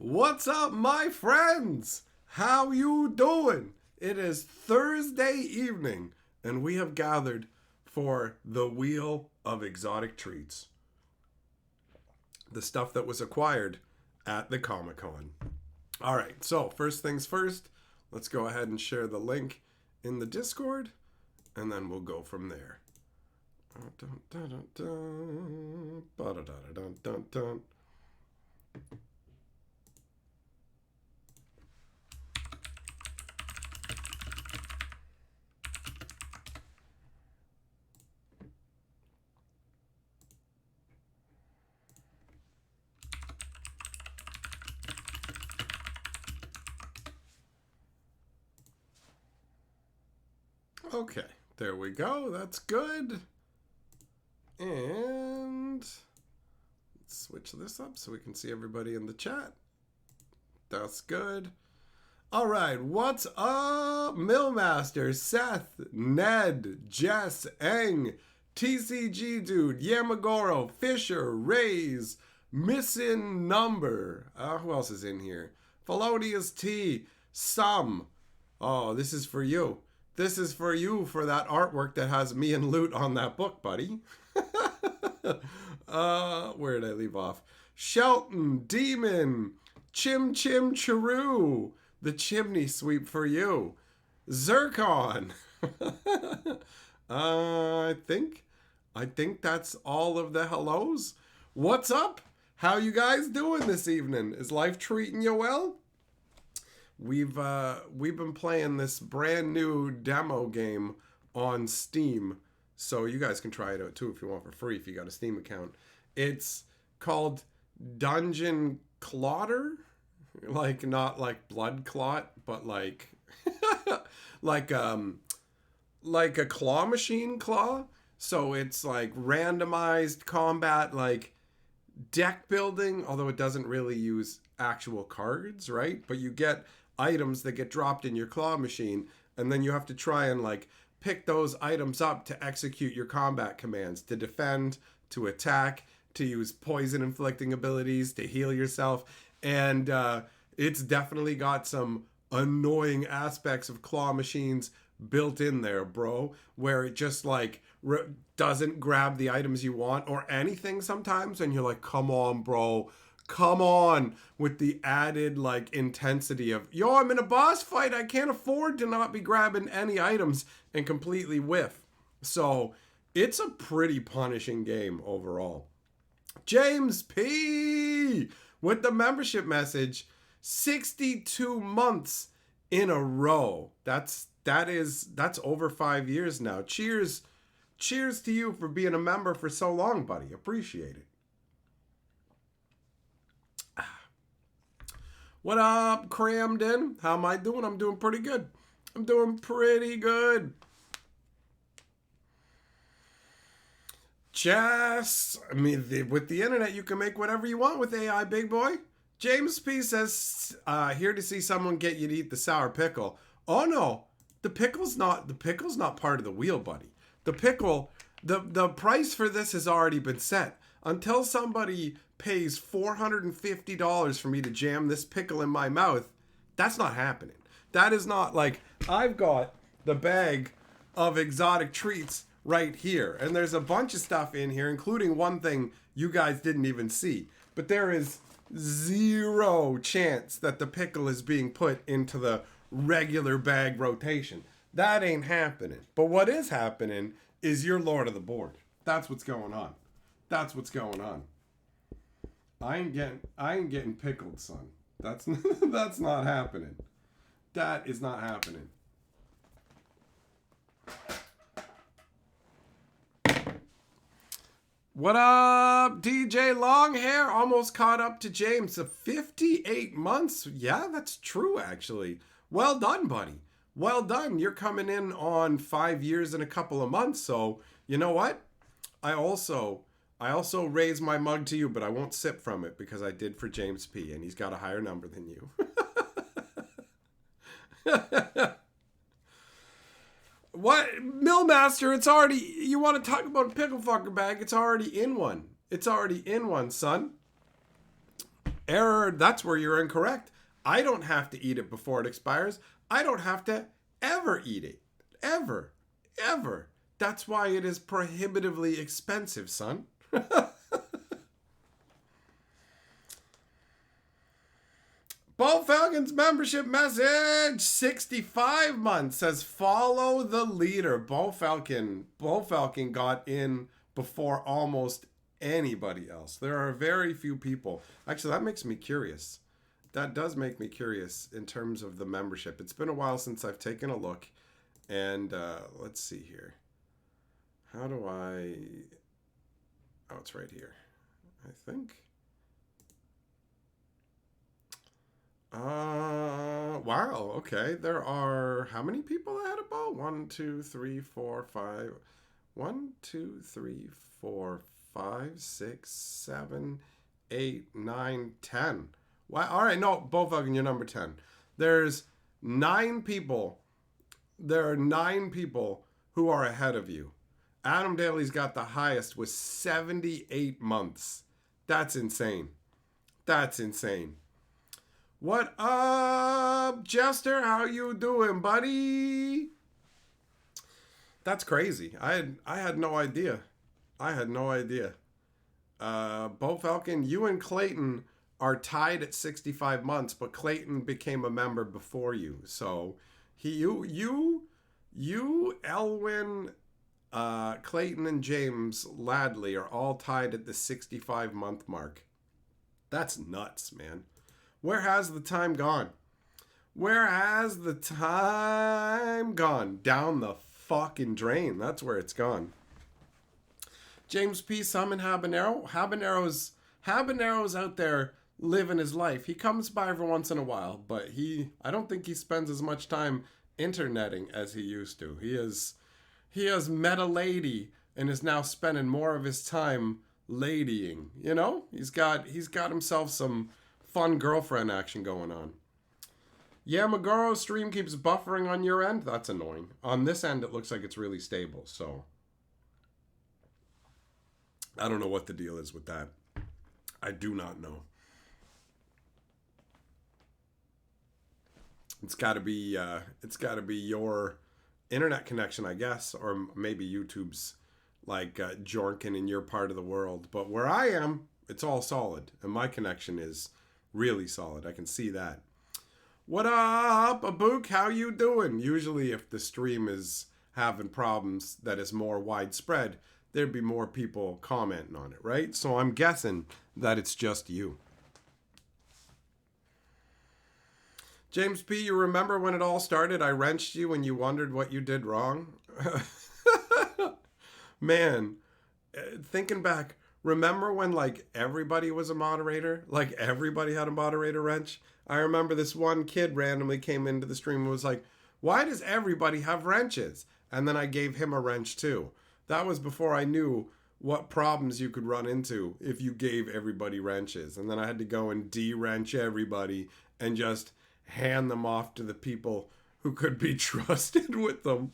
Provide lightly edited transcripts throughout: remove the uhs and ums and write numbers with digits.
What's up, my friends? How you doing? It is Thursday evening, and we have gathered for the Wheel of Exotic Treats. The stuff that was acquired at the Comic-Con. All right, so first things first, let's go ahead and share the link in the Discord, and then we'll go from there. Okay, there we go. That's good. And let's switch this up so we can see everybody in the chat. That's good. All right, what's up, Millmaster, Seth, Ned, Jess, Eng, TCG Dude, Yamagoro, Fisher, Rays, Missing Number. Who else is in here? Felonious T, Some. Oh, this is for you. This is for you for that artwork that has me and Loot on that book, buddy. Where did I leave off? Shelton, Demon, Chim Chim Chiru, the chimney sweep for you. Zircon. I think that's all of the hellos. What's up? How you guys doing this evening? Is life treating you well? We've been playing this brand new demo game on Steam, so you guys can try it out too if you want for free if you got a Steam account. It's called Dungeon Clotter, like not like blood clot, but like like a claw machine claw. So it's like randomized combat, like deck building, although it doesn't really use actual cards, right? But you get items that get dropped in your claw machine, and then you have to try and like pick those items up to execute your combat commands, to defend, to attack, to use poison inflicting abilities, to heal yourself. And it's definitely got some annoying aspects of claw machines built in there, bro, where it just like doesn't grab the items you want or anything sometimes, and you're like, come on, bro, come on, with the added like intensity of, yo, I'm in a boss fight, I can't afford to not be grabbing any items and completely whiff. So it's a pretty punishing game overall. James P with the membership message, 62 months in a row. That's over 5 years now. Cheers to you for being a member for so long, buddy. Appreciate it. What up, Cramden? How am I doing? I'm doing pretty good. Just, I mean, with the internet, you can make whatever you want with AI, big boy. James P says, here to see someone get you to eat the sour pickle. Oh no, the pickle's not part of the wheel, buddy. The pickle, the price for this has already been set. Until somebody pays $450 for me to jam this pickle in my mouth, that's not happening. That is not like, I've got the bag of exotic treats right here, and there's a bunch of stuff in here, including one thing you guys didn't even see. But there is zero chance that the pickle is being put into the regular bag rotation. That ain't happening. But what is happening is you're lord of the board. That's what's going on. I ain't getting pickled, son. That's not happening. That is not happening. What up, DJ Longhair? Almost caught up to James. 58 months. Yeah, that's true, actually. Well done, buddy. Well done. You're coming in on 5 years and a couple of months. So, you know what? I also raise my mug to you, but I won't sip from it because I did for James P, and he's got a higher number than you. What? Millmaster, it's already... You want to talk about a pickle fucker bag? It's already in one. Son. Error, that's where you're incorrect. I don't have to eat it before it expires. I don't have to ever eat it. Ever. Ever. That's why it is prohibitively expensive, son. Bo Falcon's membership message, 65 months, says follow the leader. Bo Falcon got in before almost anybody else. There are very few people. Actually, that makes me curious. That does make me curious in terms of the membership. It's been a while since I've taken a look. And let's see here. How do I... Oh, it's right here, I think. Wow, okay. There are, how many people ahead of Bo? 1, 2, 3, 4, 5. 1, 2, 3, 4, 5, 6, 7, 8, 9, 10. Wow, all right, no, Bo Falcon, you're number 10. There's 9 people. There are 9 people who are ahead of you. Adam Daly's got the highest with 78 months. That's insane. That's insane. What up, Jester? How you doing, buddy? That's crazy. I had no idea. I had no idea. Bo Falcon, you and Clayton are tied at 65 months, but Clayton became a member before you. So you, Elwin, Clayton, and James Ladley are all tied at the 65-month mark. That's nuts, man. Where has the time gone? Where has the time gone? Down the fucking drain. That's where it's gone. James P. Summon Habanero. Habanero's out there living his life. He comes by every once in a while, but I don't think he spends as much time interneting as he used to. He has met a lady and is now spending more of his time ladying. You know, he's got himself some fun girlfriend action going on. Yeah, Magoro's stream keeps buffering on your end. That's annoying. On this end, it looks like it's really stable. So I don't know what the deal is with that. I do not know. It's got to be your internet connection, I guess, or maybe YouTube's like jorking in your part of the world. But where I am, it's all solid, and my connection is really solid. I can see that. What up, Abook? How you doing? Usually if the stream is having problems that is more widespread, there'd be more people commenting on it, right? So I'm guessing that it's just you. James P., you remember when it all started? I wrenched you and you wondered what you did wrong? Man, thinking back, remember when like everybody was a moderator? Like everybody had a moderator wrench? I remember this one kid randomly came into the stream and was like, why does everybody have wrenches? And then I gave him a wrench too. That was before I knew what problems you could run into if you gave everybody wrenches. And then I had to go and de-wrench everybody and just hand them off to the people who could be trusted with them.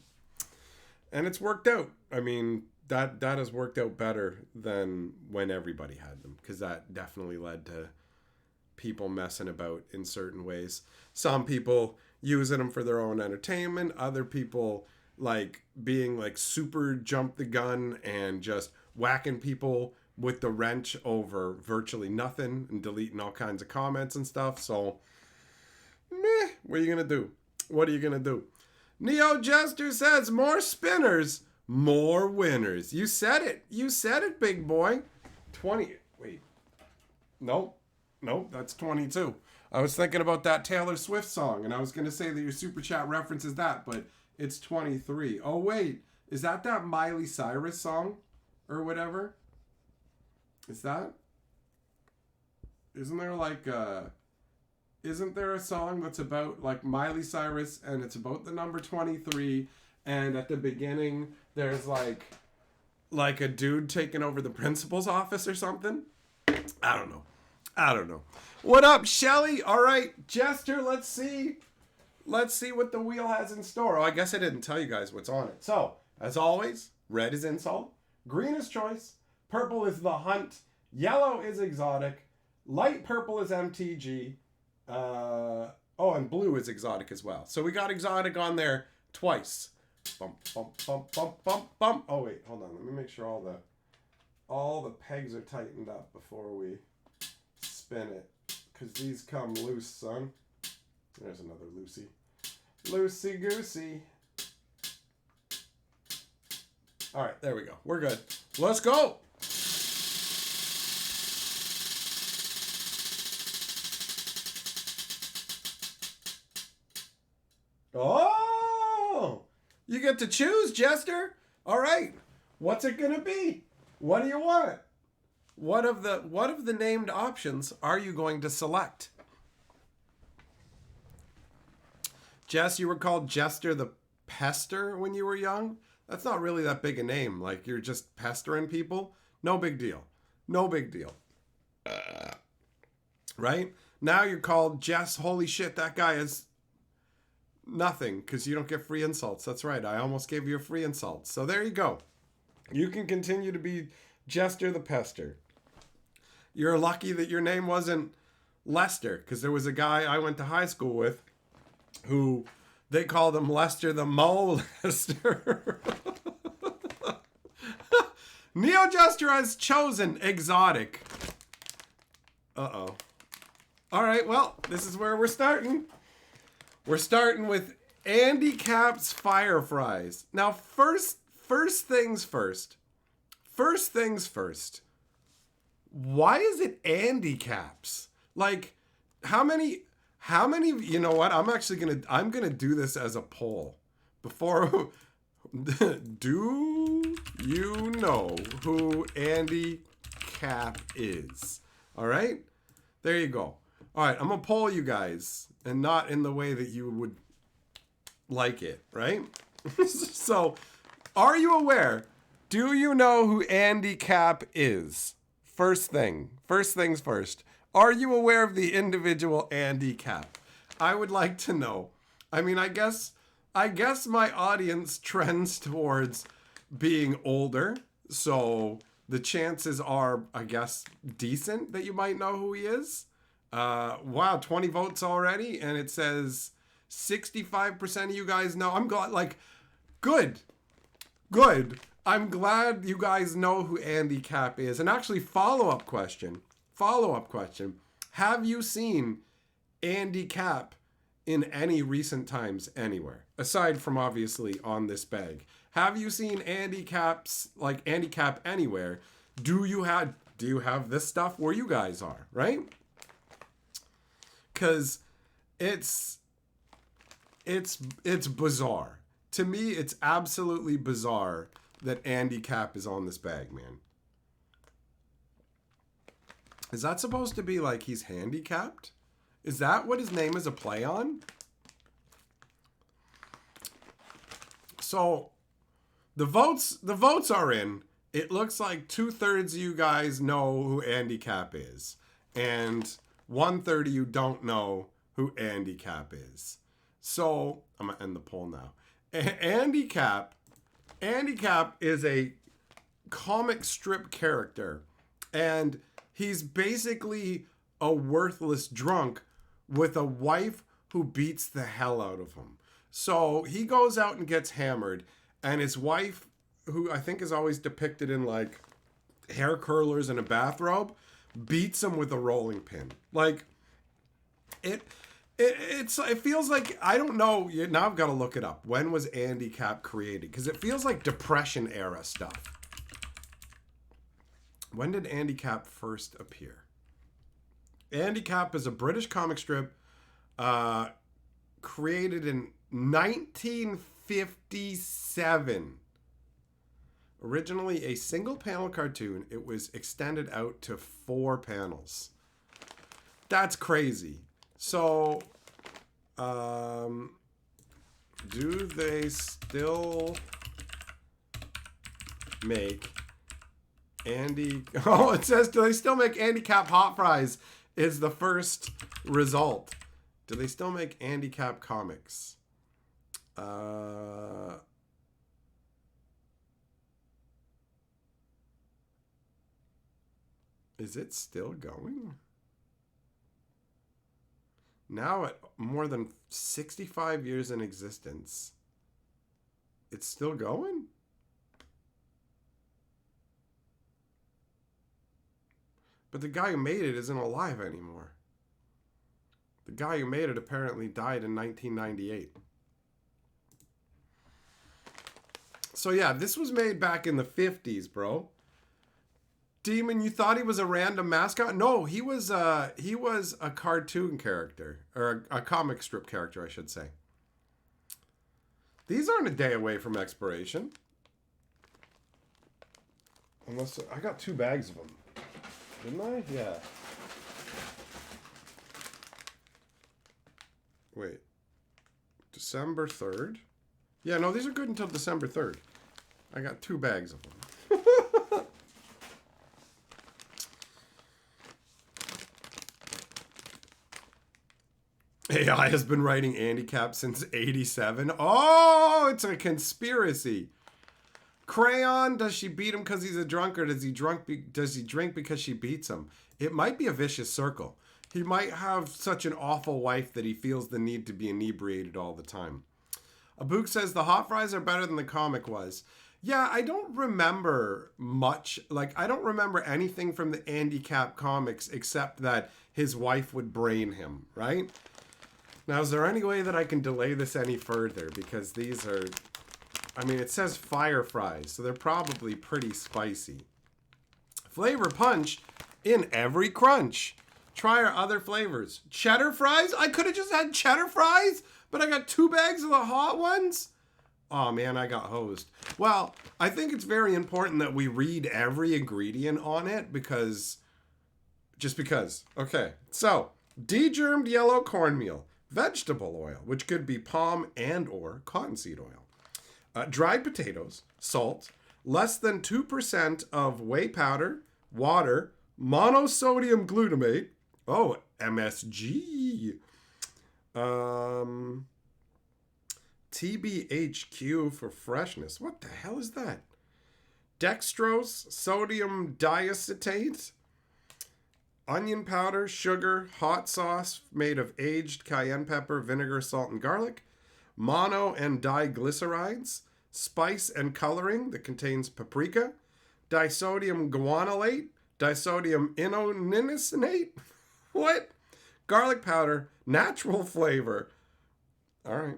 And it's worked out. I mean, that has worked out better than when everybody had them, because that definitely led to people messing about in certain ways. Some people using them for their own entertainment, other people like being like super jump the gun and just whacking people with the wrench over virtually nothing and deleting all kinds of comments and stuff. So meh, what are you gonna do? What are you gonna do? Neo Jester says more spinners, more winners. You said it. You said it, big boy. 20. Wait. Nope, that's 22. I was thinking about that Taylor Swift song, and I was going to say that your super chat references that, but it's 23. Oh, wait. Is that Miley Cyrus song or whatever? Is that? Isn't there a song that's about like Miley Cyrus and it's about the number 23, and at the beginning there's like a dude taking over the principal's office or something? I don't know. What up, Shelly? All right, Jester, let's see what the wheel has in store. Oh, I guess I didn't tell you guys what's on it. So, as always, red is insult, green is choice, purple is the hunt, yellow is exotic, Light purple is MTG. Oh, and blue is exotic as well. So we got exotic on there twice. Bump, bump, bump, bump, bump, bump. Oh wait, hold on. Let me make sure all the pegs are tightened up before we spin it. Because these come loose, son. There's another Lucy. Loosey goosey. All right, there we go. We're good. Let's go. Oh, you get to choose, Jester. All right. What's it going to be? What do you want? What of the named options are you going to select? Jess, you were called Jester the Pester when you were young? That's not really that big a name. Like, you're just pestering people. No big deal. No big deal. Right? Now you're called Jess. Holy shit, that guy is nothing because you don't get free insults. That's right. I almost gave you a free insult. So there you go. You can continue to be Jester the Pester. You're lucky that your name wasn't Lester, because there was a guy I went to high school with who they called him Lester the Molester. Neo Jester has chosen exotic. Uh-oh. All right, well, this is where we're starting. We're starting with Andy Cap's Fire Fries. Now, first things first. First things first. Why is it Andy Caps? Like, how many, you know what? I'm gonna do this as a poll. Before, do you know who Andy Cap is? All right? There you go. All right, I'm gonna poll you guys, and not in the way that you would like it, right? So, are you aware? Do you know who Andy Cap is? First things first. Are you aware of the individual Andy Cap? I would like to know. I mean, I guess my audience trends towards being older, so the chances are, I guess, decent that you might know who he is. Wow, 20 votes already, and it says 65% of you guys know. I'm glad, like, good. I'm glad you guys know who Andy Cap is. And actually, follow-up question. Have you seen Andy Cap in any recent times anywhere? Aside from, obviously, on this bag. Have you seen Andy Cap anywhere? Do you have this stuff where you guys are, right? Because it's bizarre. To me, it's absolutely bizarre that Andy Cap is on this bag, man. Is that supposed to be like he's handicapped? Is that what his name is a play on? So the votes are in. It looks like 2/3 of you guys know who Andy Cap is, and 1/3 of you don't know who Andy Cap is. So I'm gonna end the poll now. Andy Cap is a comic strip character, and he's basically a worthless drunk with a wife who beats the hell out of him. So he goes out and gets hammered, and his wife, who I think is always depicted in like hair curlers and a bathrobe, beats him with a rolling pin. Like, it feels like, I don't know, now I've got to look it up. When was Andy Cap created? Because it feels like Depression era stuff. When did Andy Cap first appear? Andy Cap is a British comic strip created in 1957. Originally a single panel cartoon, it was extended out to 4 panels. That's crazy. So, do they still make Andy... Oh, it says, do they still make Andy Cap hot fries is the first result. Do they still make Andy Cap comics? Is it still going? Now at more than 65 years in existence, it's still going? But the guy who made it isn't alive anymore. The guy who made it apparently died in 1998. So yeah, this was made back in the 50s, bro. Demon, you thought he was a random mascot? No, he was a cartoon character, or a comic strip character, I should say. These aren't a day away from expiration. Unless I got 2 bags of them. Didn't I? Yeah. Wait. December 3rd? Yeah, no, these are good until December 3rd. I got 2 bags of them. AI has been writing Handicap since 87. Oh, it's a conspiracy. Crayon, does she beat him because he's a drunk, or does he drink because she beats him? It might be a vicious circle. He might have such an awful wife that he feels the need to be inebriated all the time. Abook says the hot fries are better than the comic was. Yeah, I don't remember much. Like, I don't remember anything from the Handicap comics except that his wife would brain him, right? Now, is there any way that I can delay this any further? Because these are... I mean, it says fire fries, so they're probably pretty spicy. Flavor punch in every crunch. Try our other flavors. Cheddar fries? I could have just had cheddar fries, but I got 2 bags of the hot ones? Oh man, I got hosed. Well, I think it's very important that we read every ingredient on it because... Just because. Okay, so, degermed yellow cornmeal. Vegetable oil, which could be palm and or cottonseed oil. Dried potatoes, salt, less than 2% of whey powder, water, monosodium glutamate, MSG, TBHQ for freshness. What the hell is that? Dextrose, sodium diacetate, onion powder, sugar, hot sauce made of aged cayenne pepper, vinegar, salt, and garlic, mono and diglycerides, spice and coloring that contains paprika, disodium guanylate, disodium inosinate, what? Garlic powder, natural flavor. All right.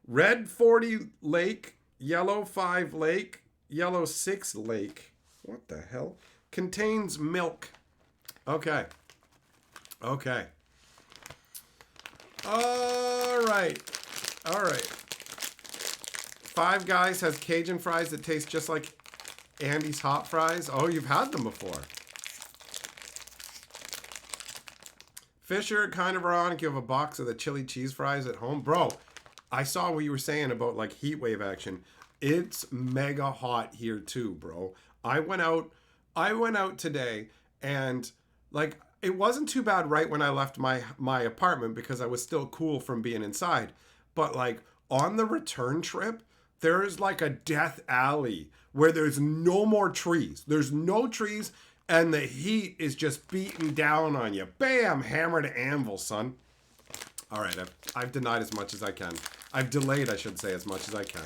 Red 40 lake, yellow 5 lake, yellow 6 lake. What the hell? Contains milk. Okay. Okay. All right. All right. Five Guys has Cajun fries that taste just like Andy's hot fries. Oh, you've had them before. Fisher, kind of ironic, you have a box of the chili cheese fries at home. Bro, I saw what you were saying about like heat wave action. It's mega hot here too, bro. I went out today and like it wasn't too bad right when I left my apartment because I was still cool from being inside. But like on the return trip, there is like a death alley where there's no more trees. There's no trees and the heat is just beating down on you. Bam! Hammer to anvil, son. All right, I've denied as much as I can. I've delayed, I should say, as much as I can.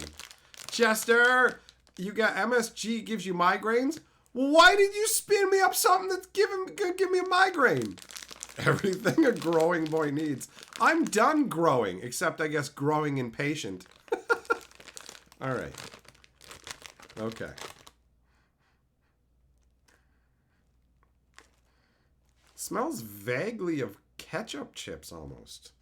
Chester, you got MSG gives you migraines? Well, why did you spin me up something that's gonna give me a migraine? Everything a growing boy needs. I'm done growing, except I guess growing impatient. All right. Okay. Smells vaguely of ketchup chips almost.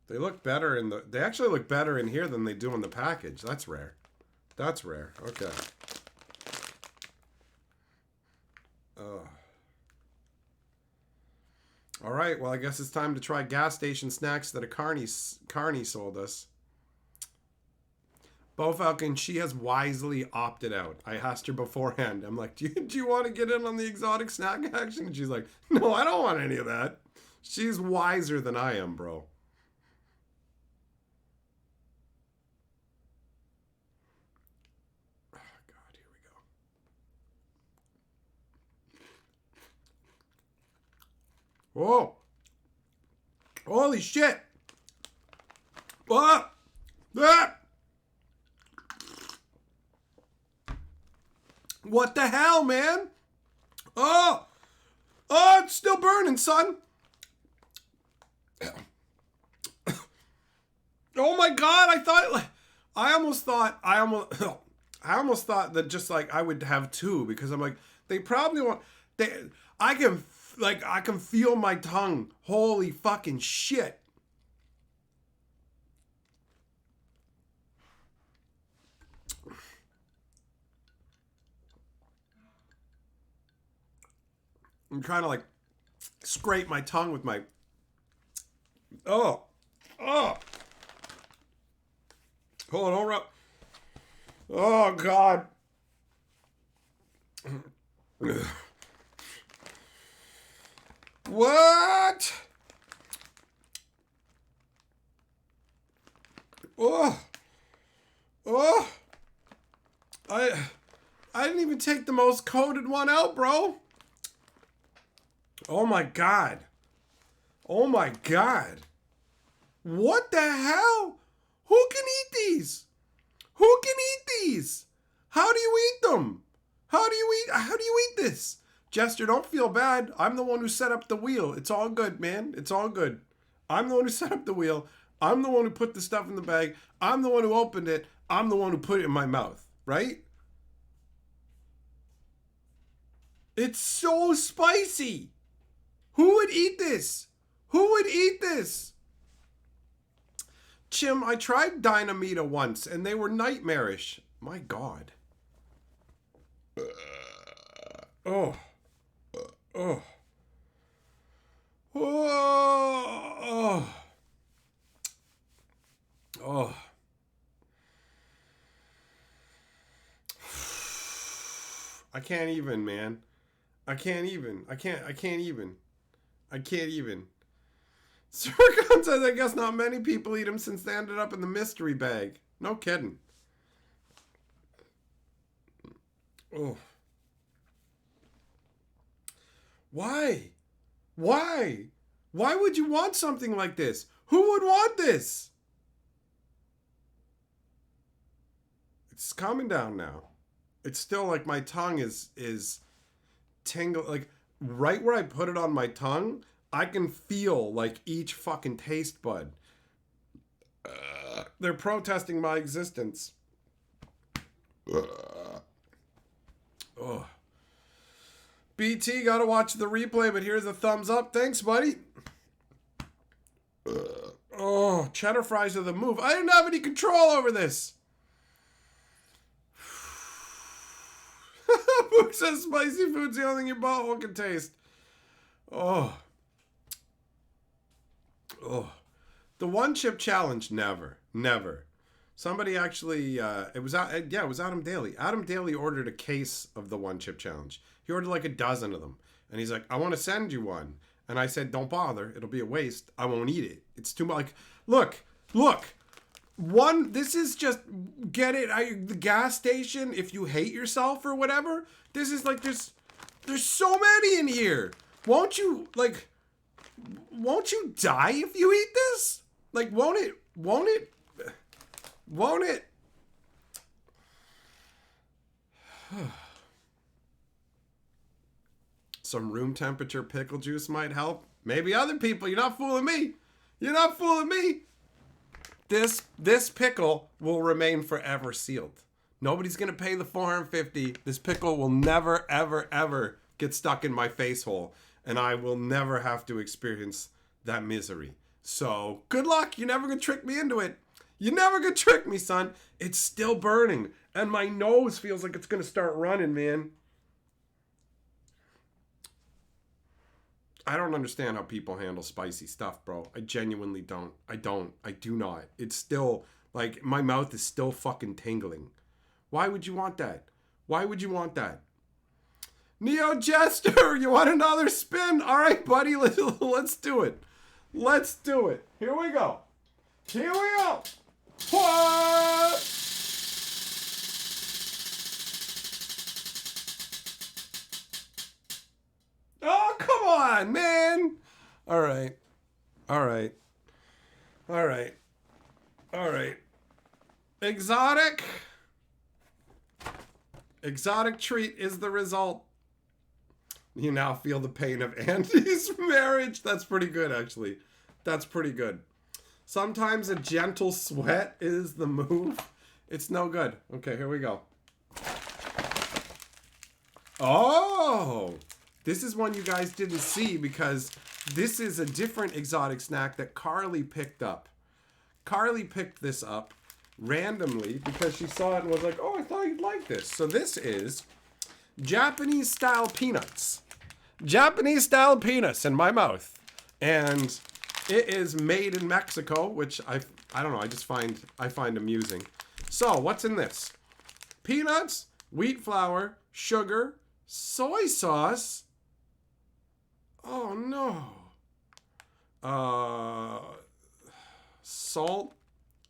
They look better they actually look better in here than they do in the package. That's rare. That's rare. Okay. All right, well, I guess it's time to try gas station snacks that a Carney sold us. Bo Falcon, she has wisely opted out. I asked her beforehand. I'm like, do you want to get in on the exotic snack action? And she's like, no, I don't want any of that. She's wiser than I am, bro. Oh, God, here we go. Oh. Holy shit. Ah. Ah. What the hell, man? Oh. Oh, it's still burning, son. Oh my God, I almost thought that just like I would have two, because I'm like, they probably want, I can feel my tongue. Holy fucking shit. I'm trying to like scrape my tongue with my, oh, oh. Hold on. Oh God. What? Oh. Oh. I didn't even take the most coated one out, bro. Oh my God. Oh my God. What the hell? Who can eat these? Who can eat these? How do you eat them? How do you eat this? Jester, don't feel bad. I'm the one who set up the wheel. It's all good, man. It's all good. I'm the one who set up the wheel. I'm the one who put the stuff in the bag. I'm the one who opened it. I'm the one who put it in my mouth, right? It's so spicy. Who would eat this? Who would eat this? Chim, I tried Dynamita once and they were nightmarish. My God. Oh. Oh. Oh. Oh. I can't even, man. I can't even. Sircon says, I guess not many people eat them since they ended up in the mystery bag. No kidding. Oh. Why? Why? Why would you want something like this? Who would want this? It's calming down now. It's still like my tongue is tingle, like right where I put it on my tongue, I can feel like each fucking taste bud. They're protesting my existence. Oh. BT, gotta watch the replay, but here's a thumbs up. Thanks, buddy. Oh, cheddar fries are the move. I didn't have any control over this. Book says spicy food's the only thing your butthole can taste. Oh. Oh. The one chip challenge, never. Somebody actually, it was Adam Daly. Adam Daly ordered a case of the one chip challenge. He ordered like a dozen of them. And he's like, I want to send you one. And I said, don't bother. It'll be a waste. I won't eat it. It's too much. Like, look. This is just, get it at the gas station if you hate yourself or whatever. This is like, there's so many in here. Won't you die if you eat this? Like, won't it? Some room temperature pickle juice might help. Maybe other people. You're not fooling me. This pickle will remain forever sealed. Nobody's gonna pay the $450. This pickle will never, ever, ever get stuck in my face hole, and I will never have to experience that misery. So good luck. You're never gonna trick me into it. You're never gonna trick me, son. It's still burning, and my nose feels like it's gonna start running, man. I don't understand how people handle spicy stuff, bro. I genuinely don't. I do not. It's still, like, my mouth is still fucking tingling. Why would you want that? Neo Jester, you want another spin? All right, buddy, let's do it. Here we go. What? Oh, come on, man. All right. All right. All right. All right. Exotic. Exotic treat is the result. You now feel the pain of Andy's marriage. That's pretty good, actually. That's pretty good. Sometimes a gentle sweat is the move. It's no good. Okay, here we go. Oh! This is one you guys didn't see because this is a different exotic snack that Carly picked up. Carly picked this up randomly because she saw it and was like, oh, I thought you'd like this. So this is Japanese style peanuts. Japanese style peanuts in my mouth. And it is made in Mexico, which I don't know, I find amusing. So, what's in this? Peanuts, wheat flour, sugar, soy sauce. Oh no. Salt,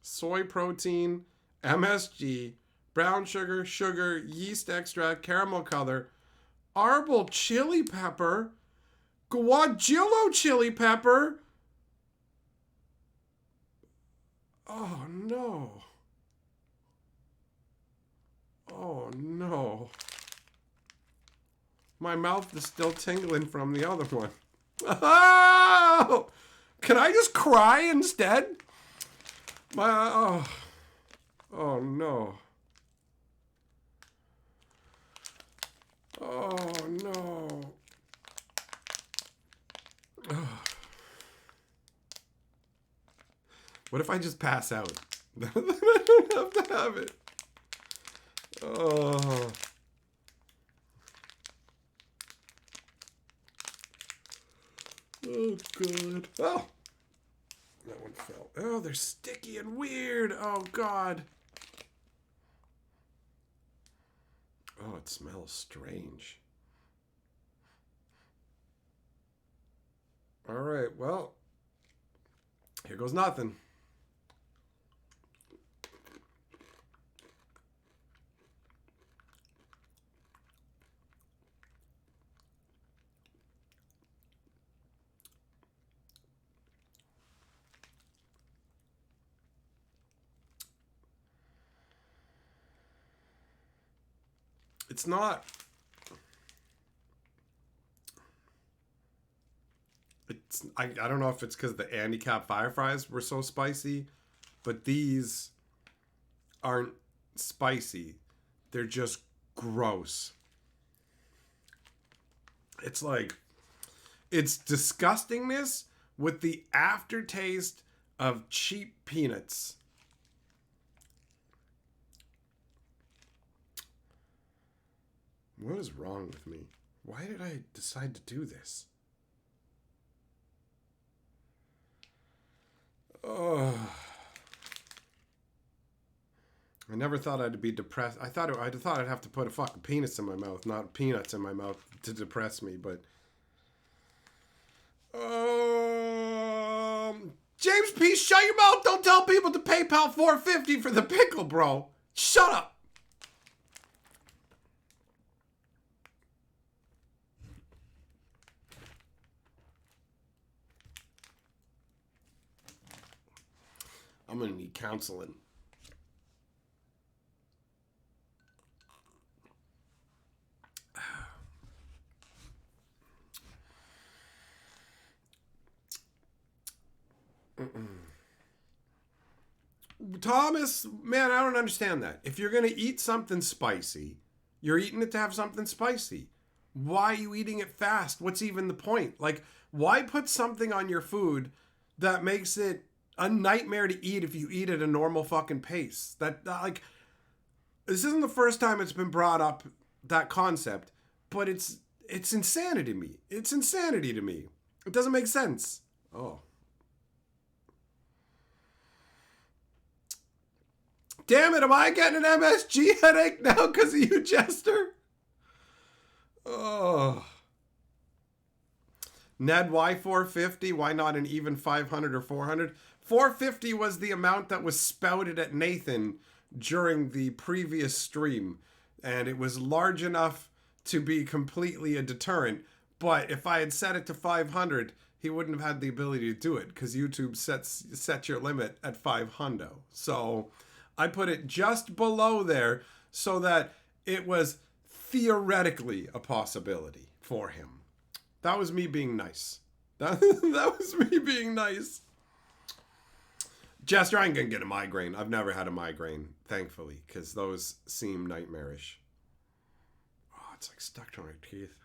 soy protein, MSG, brown sugar, sugar, yeast extract, caramel color, arbol chili pepper, guajillo chili pepper. Oh no. Oh no. My mouth is still tingling from the other one. Oh! Can I just cry instead? Oh no. Oh no. What if I just pass out? Then I don't have to have it. Oh. Oh, God. Oh. That one fell. Oh, they're sticky and weird. Oh, God. Oh, it smells strange. All right, well, here goes nothing. It's not. I don't know if it's because the handicap fireflies were so spicy, but these aren't spicy. They're just gross. It's like, it's disgustingness with the aftertaste of cheap peanuts. What is wrong with me? Why did I decide to do this? Oh. I never thought I'd be depressed. I thought I'd have to put a fucking penis in my mouth, not peanuts in my mouth to depress me, but James P, shut your mouth. Don't tell people to PayPal $4.50 for the pickle, bro. Shut up. I'm gonna need counseling. Thomas, man, I don't understand that. If you're gonna eat something spicy, you're eating it to have something spicy. Why are you eating it fast? What's even the point? Like, why put something on your food that makes it a nightmare to eat if you eat at a normal fucking pace? Like, this isn't the first time it's been brought up, that concept, but it's insanity to me. It's insanity to me. It doesn't make sense. Oh. Damn it, am I getting an MSG headache now because of you, Jester? Oh. Ned, why 450? Why not an even 500 or 400? 450 was the amount that was spouted at Nathan during the previous stream, and it was large enough to be completely a deterrent. But if I had set it to 500, he wouldn't have had the ability to do it because YouTube sets your limit at 500. So I put it just below there so that it was theoretically a possibility for him. That was me being nice. That was me being nice. Jester, I ain't gonna get a migraine. I've never had a migraine, thankfully, because those seem nightmarish. Oh, it's like stuck to my teeth.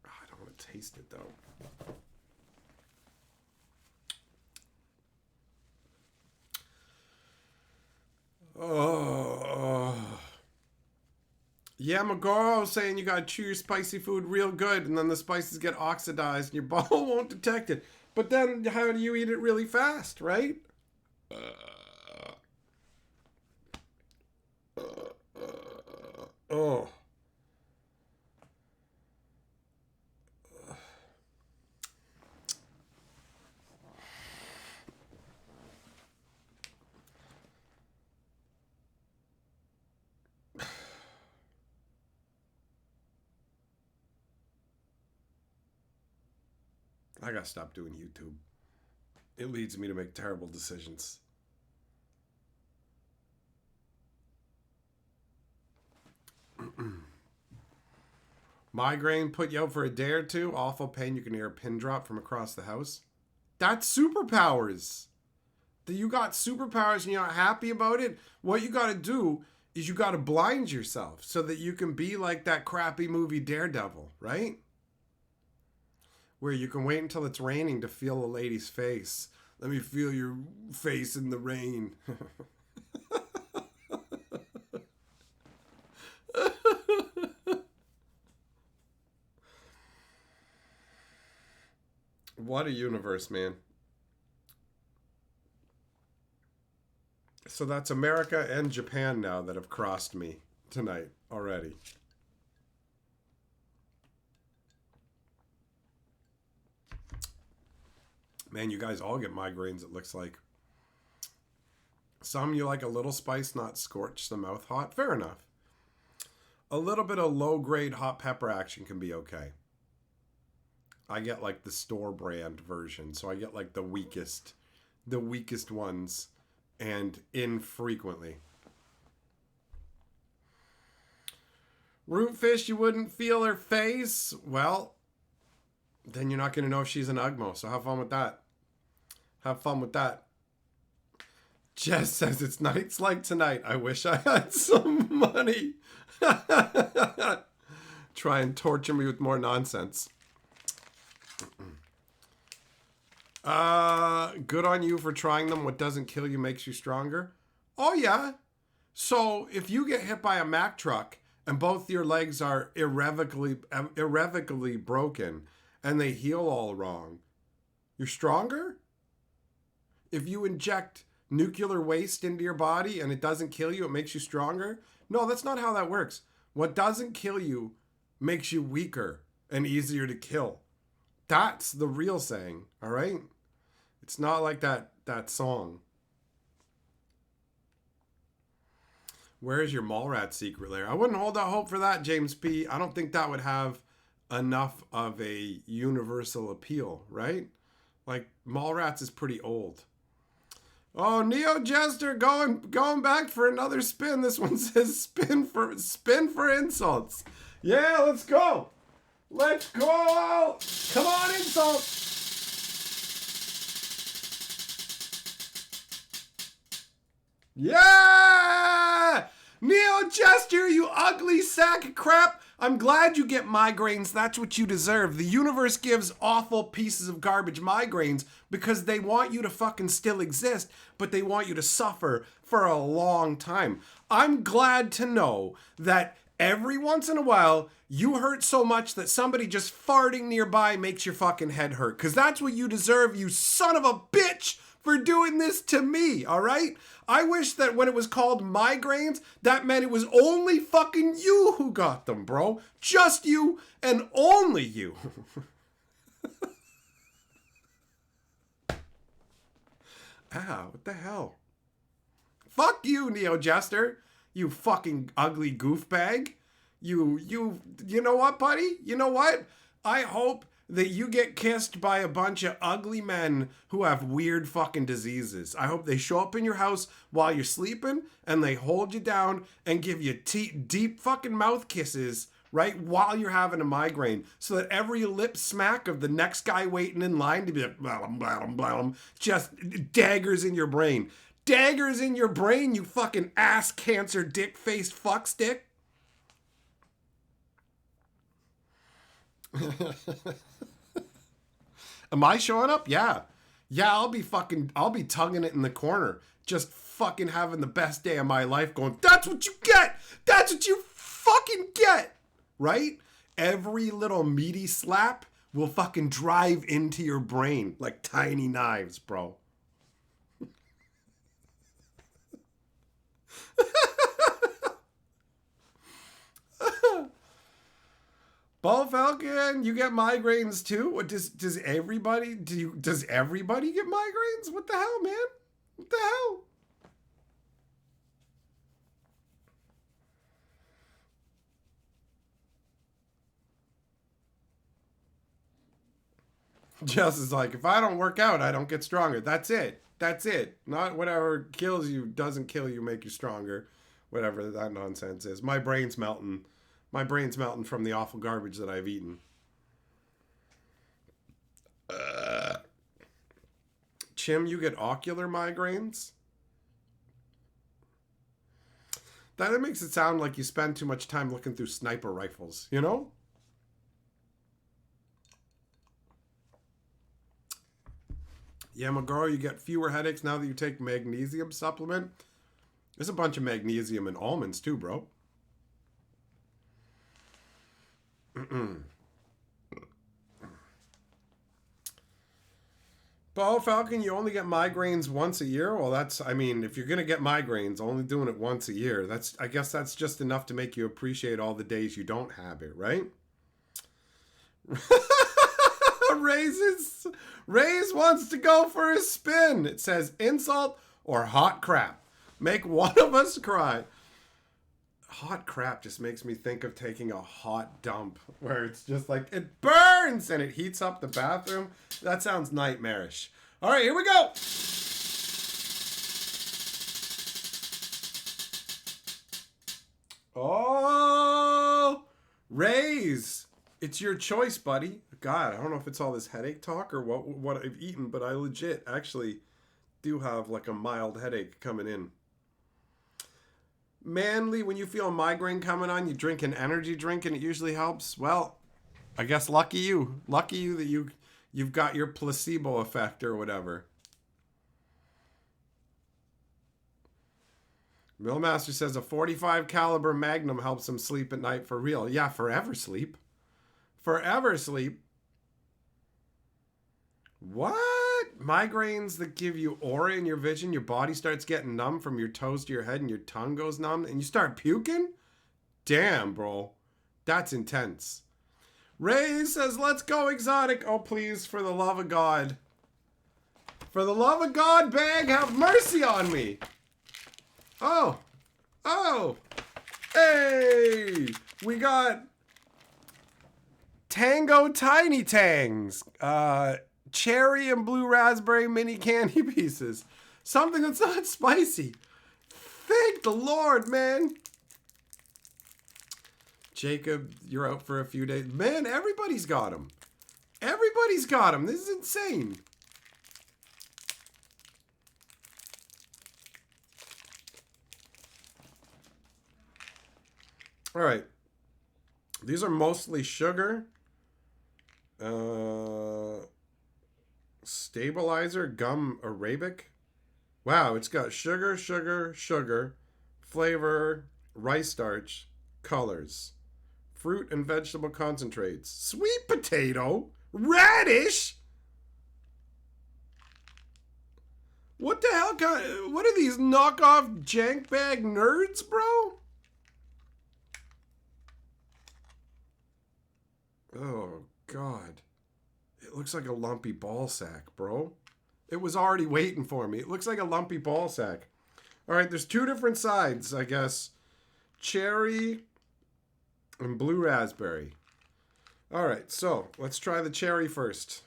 Oh, I don't want to taste it, though. Oh. Yeah, Magoro saying you gotta chew your spicy food real good and then the spices get oxidized and your bowel won't detect it. But then how do you eat it really fast, right? Oh. I gotta stop doing YouTube. It leads me to make terrible decisions. Migraine put you out for a day or two. Awful pain. You can hear a pin drop from across the house. That's superpowers. You got superpowers and you're not happy about it. What you gotta do is you gotta blind yourself so that you can be like that crappy movie Daredevil, right? Where you can wait until it's raining to feel a lady's face. Let me feel your face in the rain. What a universe, man. So that's America and Japan now that have crossed me tonight already. Man, you guys all get migraines, it looks like. Some you like a little spice, not scorch the mouth hot. Fair enough. A little bit of low-grade hot pepper action can be okay. I get like the store brand version, so I get like the weakest ones, and infrequently. Root fish, you wouldn't feel her face? Well, then you're not going to know if she's an Ugmo, so have fun with that. Have fun with that. Jess says it's nights like tonight. I wish I had some money. Try and torture me with more nonsense. Good on you for trying them. What doesn't kill you makes you stronger. Oh, yeah. So if you get hit by a Mack truck and both your legs are irrevocably broken and they heal all wrong, you're stronger? If you inject nuclear waste into your body and it doesn't kill you, it makes you stronger? No, that's not how that works. What doesn't kill you makes you weaker and easier to kill. That's the real saying, all right? It's not like that song. Where is your Mallrat secret lair? I wouldn't hold out hope for that, James P. I don't think that would have enough of a universal appeal, right? Like, Mallrats is pretty old. Oh, Neo Jester going back for another spin. This one says spin for insults. Yeah, let's go. Let's go. Come on, insult. Yeah! Neo Jester, you ugly sack of crap. I'm glad you get migraines. That's what you deserve. The universe gives awful pieces of garbage migraines because they want you to fucking still exist, but they want you to suffer for a long time. I'm glad to know that every once in a while, you hurt so much that somebody just farting nearby makes your fucking head hurt. Because that's what you deserve, you son of a bitch, for doing this to me, all right? I wish that when it was called migraines, that meant it was only fucking you who got them, bro. Just you and only you. What the hell? Fuck you, Neo Jester. You fucking ugly goofbag. You know what, buddy? You know what? I hope that you get kissed by a bunch of ugly men who have weird fucking diseases. I hope they show up in your house while you're sleeping and they hold you down and give you deep fucking mouth kisses, right, while you're having a migraine, so that every lip smack of the next guy waiting in line to be like, blah, blah, blah, blah, just daggers in your brain. Daggers in your brain, you fucking ass cancer dick-faced fuckstick. Am I showing up? Yeah. Yeah, I'll be tugging it in the corner. Just fucking having the best day of my life going, that's what you get! That's what you fucking get! Right? Every little meaty slap will fucking drive into your brain like tiny knives, bro. Ball Falcon, you get migraines too? What does everybody does everybody get migraines? What the hell, man? What the hell? Jess is like, if I don't work out, I don't get stronger. That's it. That's it. Not whatever kills you doesn't kill you, make you stronger. Whatever that nonsense is. My brain's melting. My brain's melting from the awful garbage that I've eaten. Chim, you get ocular migraines? That makes it sound like you spend too much time looking through sniper rifles, you know? Yeah, Magoro, you get fewer headaches now that you take magnesium supplement. There's a bunch of magnesium in almonds too, bro. Bo Falcon, you only get migraines once a year? Well, I mean, if you're going to get migraines, only doing it once a year, I guess that's just enough to make you appreciate all the days you don't have it, right? Raise wants to go for a spin. It says insult or hot crap. Make one of us cry. Hot crap just makes me think of taking a hot dump where it's just like, it burns and it heats up the bathroom. That sounds nightmarish. All right, here we go. Oh, Raise. It's your choice, buddy. God, I don't know if it's all this headache talk or what I've eaten, but I legit actually do have like a mild headache coming in. Manly, when you feel a migraine coming on, you drink an energy drink and it usually helps. Well, I guess lucky you. Lucky you that you've got your placebo effect or whatever. Millmaster says a 45 caliber Magnum helps him sleep at night for real. Yeah, forever sleep. Forever sleep. What? Migraines that give you aura in your vision, your body starts getting numb from your toes to your head and your tongue goes numb and you start puking? Damn, bro. That's intense. Ray says, let's go exotic. Oh, please, for the love of God. For the love of God, Bag, have mercy on me. Oh. Oh. Hey. We got Tango Tiny Tangs. Cherry and blue raspberry mini candy pieces. Something that's not spicy. Thank the Lord, man. Jacob, you're out for a few days. Man, everybody's got them. Everybody's got them. This is insane. All right. These are mostly sugar. Stabilizer gum Arabic. Wow, it's got sugar, flavor, rice starch, colors, fruit and vegetable concentrates, sweet potato, radish. What the hell what are these knockoff jank bag nerds, bro? Oh, God. It looks like a lumpy ball sack, bro. It was already waiting for me. It looks like a lumpy ball sack. All right, there's two different sides, I guess. Cherry and blue raspberry. All right, so let's try the cherry first.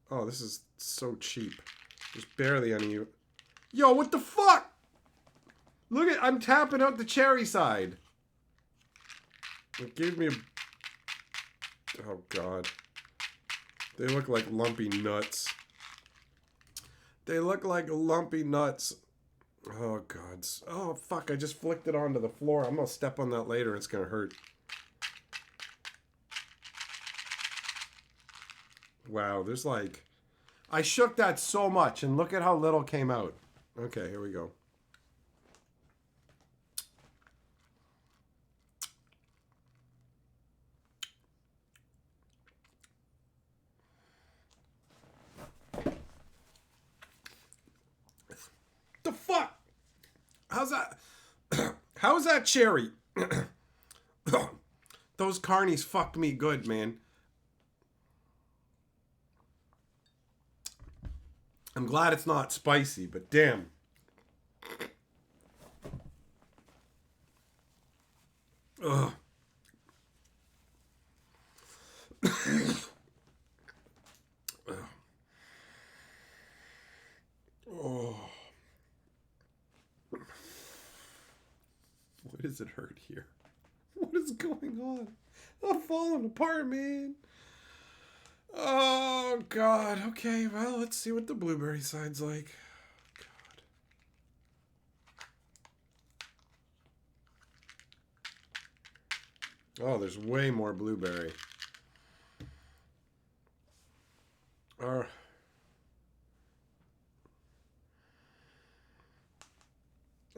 Oh, this is so cheap. There's barely any. Yo, what the fuck? Look at, I'm tapping out the cherry side. It gave me a... Oh, God. They look like lumpy nuts. They look like lumpy nuts. Oh, God. Oh, fuck. I just flicked it onto the floor. I'm going to step on that later. It's going to hurt. Wow, there's like... I shook that so much, and look at how little came out. Okay, here we go. The fuck? How's that? How's that cherry? Those carnies fucked me good, man. I'm glad it's not spicy, but damn. Ugh. Oh. Why does it hurt here? What is going on? I'm falling apart, man. Oh, God. Okay, well, let's see what the blueberry side's like. God. Oh, there's way more blueberry. I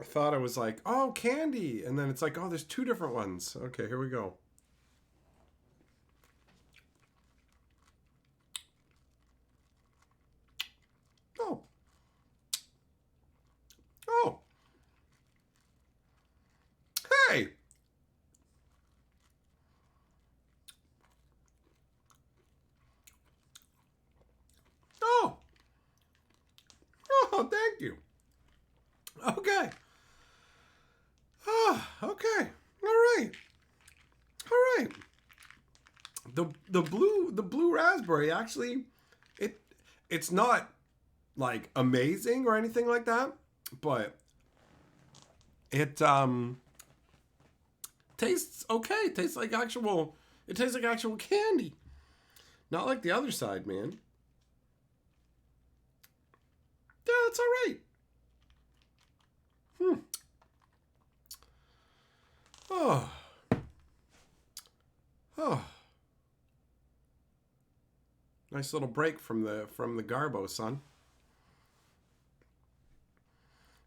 thought it was like, oh, candy. And then it's like, oh, there's two different ones. Okay, here we go. Oh. Oh. Hey. Oh. Oh, thank you. Okay. Ah, okay. All right. All right. The blue raspberry actually, it's not like amazing or anything like that, but it tastes okay. It tastes like actual candy. Not like the other side, man. Yeah, it's all right. Oh. Oh. Nice little break from the Garbo, son.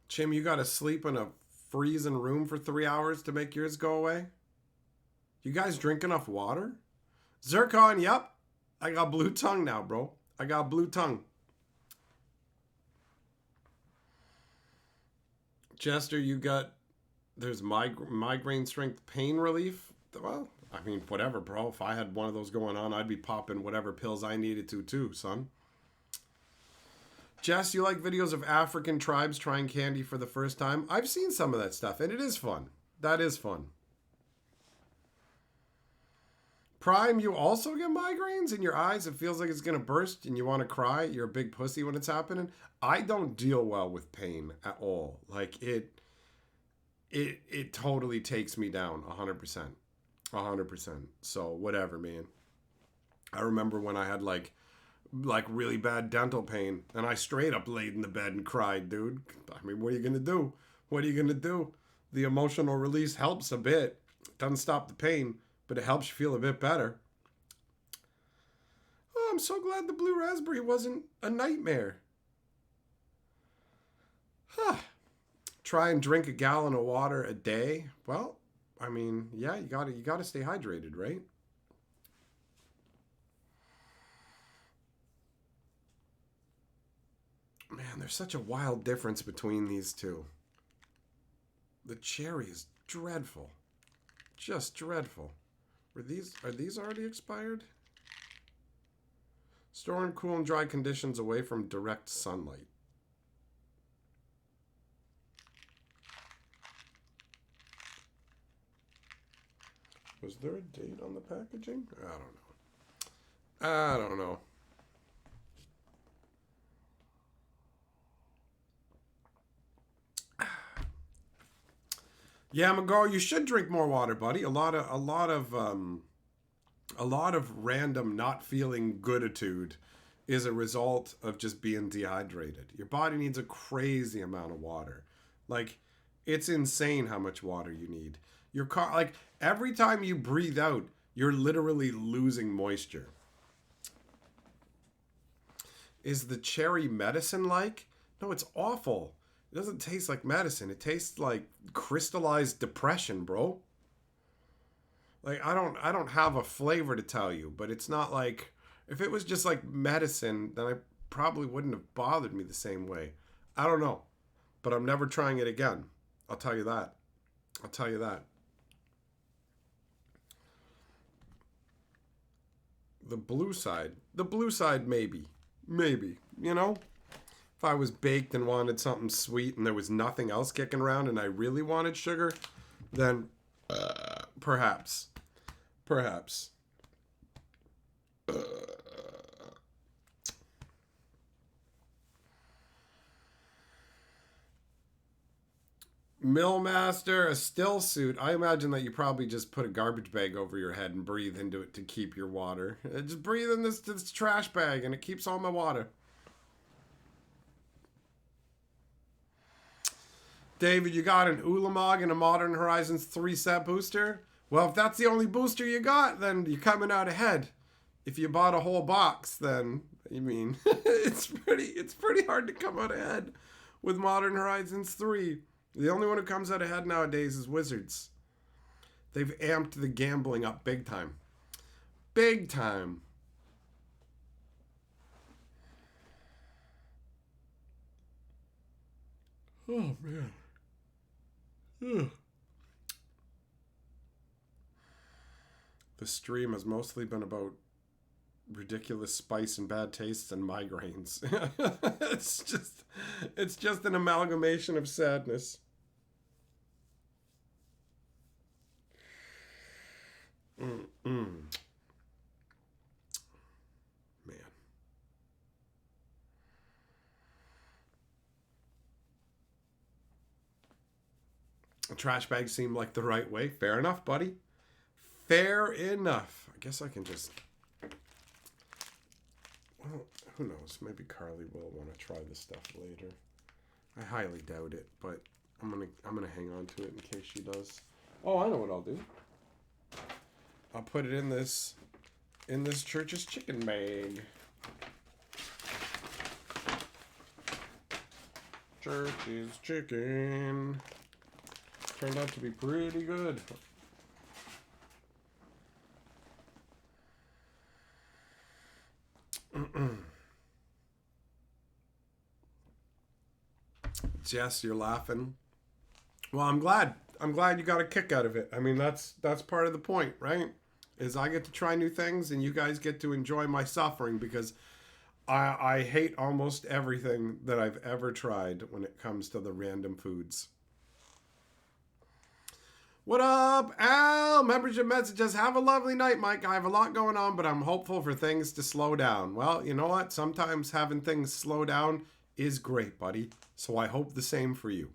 Chim, you gotta sleep in a freezing room for 3 hours to make yours go away? You guys drink enough water? Zircon, yep. I got blue tongue now, bro. I got blue tongue. Jester, you got... There's migraine strength pain relief? Well, I mean, whatever, bro. If I had one of those going on, I'd be popping whatever pills I needed to, too, son. Jess, you like videos of African tribes trying candy for the first time? I've seen some of that stuff, and it is fun. That is fun. Prime, you also get migraines in your eyes? It feels like it's going to burst and you want to cry? You're a big pussy when it's happening? I don't deal well with pain at all. Like, it totally takes me down 100%. 100%. So, whatever, man. I remember when I had, like really bad dental pain, and I straight up laid in the bed and cried, dude. I mean, what are you going to do? What are you going to do? The emotional release helps a bit. It doesn't stop the pain, but it helps you feel a bit better. Oh, I'm so glad the blue raspberry wasn't a nightmare. Huh. Try and drink a gallon of water a day. Well, I mean, yeah, you gotta stay hydrated, right? Man, there's such a wild difference between these two. The cherry is dreadful. Just dreadful. Are these already expired? Store in cool and dry conditions away from direct sunlight. Was there a date on the packaging? I don't know. Yeah, McGraw, you should drink more water, buddy. A lot of random not feeling gooditude is a result of just being dehydrated. Your body needs a crazy amount of water. Like, it's insane how much water you need. Like, every time you breathe out, you're literally losing moisture. Is the cherry medicine like? No, it's awful. It doesn't taste like medicine. It tastes like crystallized depression, bro. Like, I don't have a flavor to tell you, but it's not like, if it was just like medicine, then I probably wouldn't have bothered me the same way. I don't know, but I'm never trying it again. I'll tell you that. I'll tell you that. The blue side, maybe, you know, if I was baked and wanted something sweet and there was nothing else kicking around and I really wanted sugar, then perhaps. Millmaster, a still suit. I imagine that you probably just put a garbage bag over your head and breathe into it to keep your water. Just breathe in this trash bag and it keeps all my water. David, you got an Ulamog and a Modern Horizons 3 set booster? Well, if that's the only booster you got, then you're coming out ahead. If you bought a whole box, then, I mean, it's pretty hard to come out ahead with Modern Horizons 3. The only one who comes out ahead nowadays is Wizards. They've amped the gambling up big time. Big time. Oh, man. Ugh. The stream has mostly been about ridiculous spice and bad tastes and migraines. It's just an amalgamation of sadness. Man. A trash bag seemed like the right way. Fair enough, buddy. Fair enough. I guess I can just... Well, who knows? Maybe Carly will want to try this stuff later. I highly doubt it, but I'm gonna hang on to it in case she does. Oh, I know what I'll do. I'll put it in this Church's chicken bag. Church's chicken. Turned out to be pretty good. Jess, you're laughing. Well, I'm glad. I'm glad you got a kick out of it. I mean, that's part of the point, right? Is I get to try new things and you guys get to enjoy my suffering because I hate almost everything that I've ever tried when it comes to the random foods. What up, Al? Membership messages. Have a lovely night, Mike. I have a lot going on, but I'm hopeful for things to slow down. Well, you know what? Sometimes having things slow down is great, buddy. So I hope the same for you.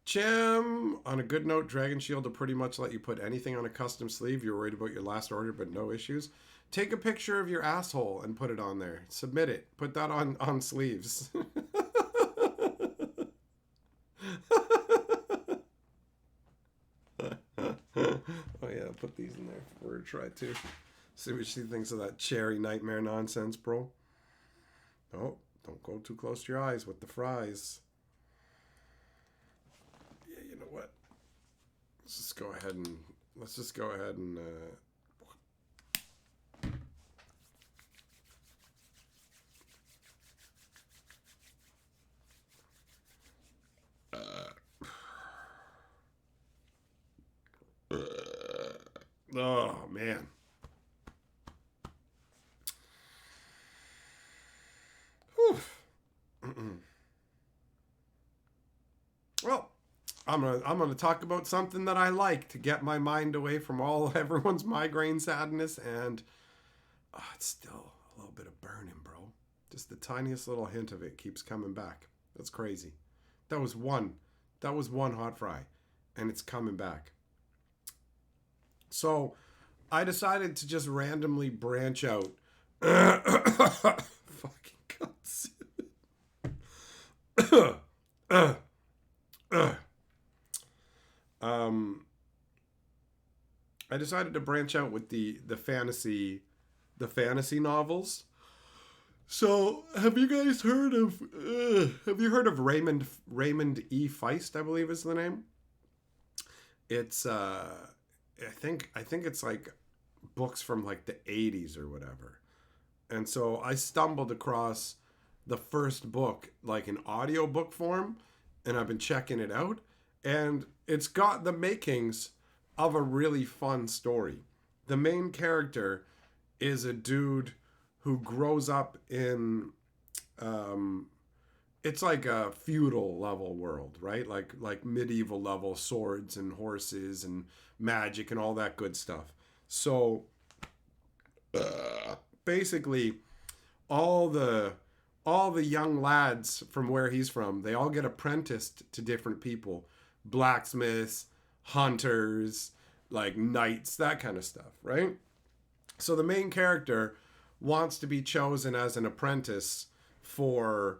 Jim, on a good note, Dragon Shield will pretty much let you put anything on a custom sleeve. You're worried about your last order, but no issues. Take a picture of your asshole and put it on there. Submit it. Put that on sleeves. Oh yeah, I'll put these in there for her to try too. See what she thinks of that cherry nightmare nonsense, bro. Oh, don't go too close to your eyes with the fries. Yeah, you know what? Let's just go ahead and oh man. Well, I'm gonna talk about something that I like to get my mind away from all everyone's migraine sadness, and it's still a little bit of burning, bro. Just the tiniest little hint of it keeps coming back. That's crazy. That was one. That was one hot fry, and it's coming back. So I decided to just randomly branch out. Fucking guts. um, I decided to branch out with the fantasy novels. So, have you guys heard of? Have you heard of Raymond E. Feist? I believe is the name. It's I think it's like books from like the 80s or whatever. And so I stumbled across the first book like in audio book form, and I've been checking it out, and it's got the makings of a really fun story. The main character is a dude who grows up in um it's like a feudal level world, right? Like medieval level swords and horses and magic and all that good stuff. So basically all the all the young lads from where he's from, they all get apprenticed to different people. Blacksmiths, hunters, like knights, that kind of stuff, right? So the main character wants to be chosen as an apprentice for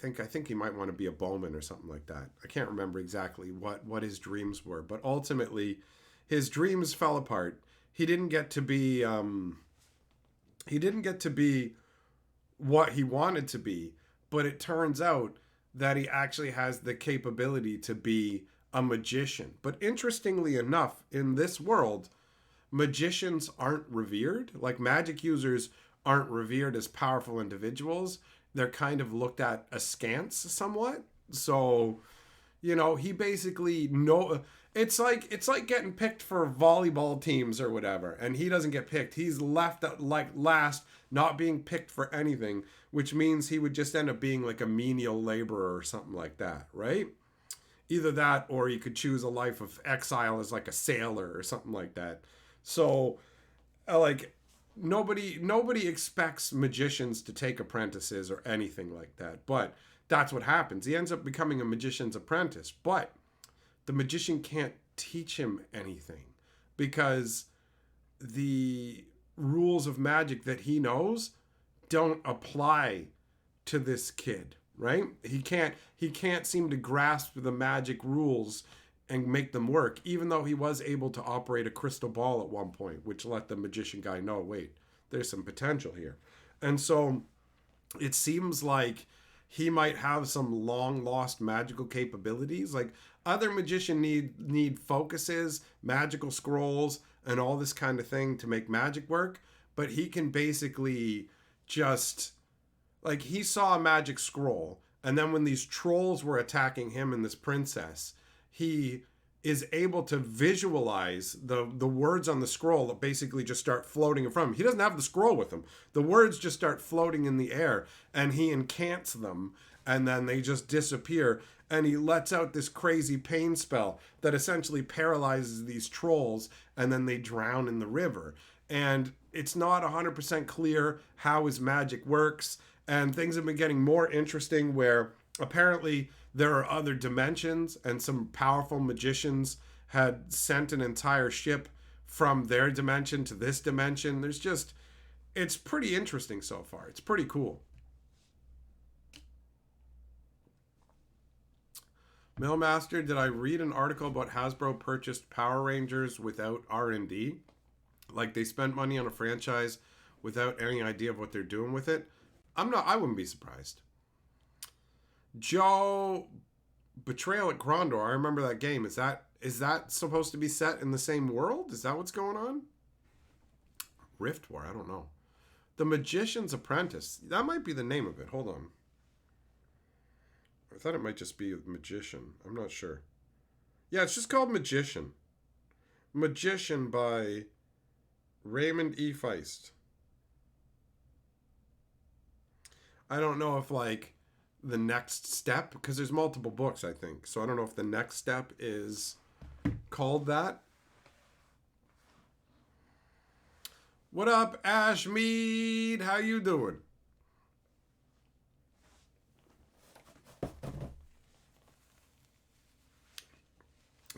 I think he might want to be a bowman or something like that. I can't remember exactly what his dreams were, but ultimately his dreams fell apart. He didn't get to be what he wanted to be, but it turns out that he actually has the capability to be a magician. But interestingly enough, in this world, magicians aren't revered. Like magic users aren't revered as powerful individuals. They're kind of looked at askance somewhat. So, he basically it's like getting picked for volleyball teams or whatever, and he doesn't get picked. He's left at like last, not being picked for anything, which means he would just end up being like a menial laborer or something like that, right? Either that or he could choose a life of exile as like a sailor or something like that. So, like nobody expects magicians to take apprentices or anything like that, but that's what happens. He ends up becoming a magician's apprentice, but the magician can't teach him anything because the rules of magic that he knows don't apply to this kid, right? He can't seem to grasp the magic rules and make them work, even though he was able to operate a crystal ball at one point, which let the magician guy know, wait, there's some potential here. And so it seems like he might have some long lost magical capabilities. Like other magicians need focuses, magical scrolls, and all this kind of thing to make magic work, but he can basically just like he saw a magic scroll, and then when these trolls were attacking him and this princess, he is able to visualize the words on the scroll that basically just start floating in front of him. He doesn't have the scroll with him. The words just start floating in the air, and he incants them, and then they just disappear, and he lets out this crazy pain spell that essentially paralyzes these trolls, and then they drown in the river. And it's not 100% clear how his magic works, and things have been getting more interesting where apparently there are other dimensions, and some powerful magicians had sent an entire ship from their dimension to this dimension. It's pretty interesting so far. It's pretty cool. Mailmaster, did I read an article about Hasbro purchased Power Rangers without R&D? Like they spent money on a franchise without any idea of what they're doing with it? I wouldn't be surprised. Joe, Betrayal at Grondor. I remember that game. Is that supposed to be set in the same world? Is that what's going on? Rift War. I don't know. The Magician's Apprentice. That might be the name of it. Hold on. I thought it might just be Magician. I'm not sure. Yeah, it's just called Magician. Magician by Raymond E. Feist. I don't know if like the next step, because there's multiple books, I think. So I don't know if the next step is called that. What up, Ashmead? How you doing?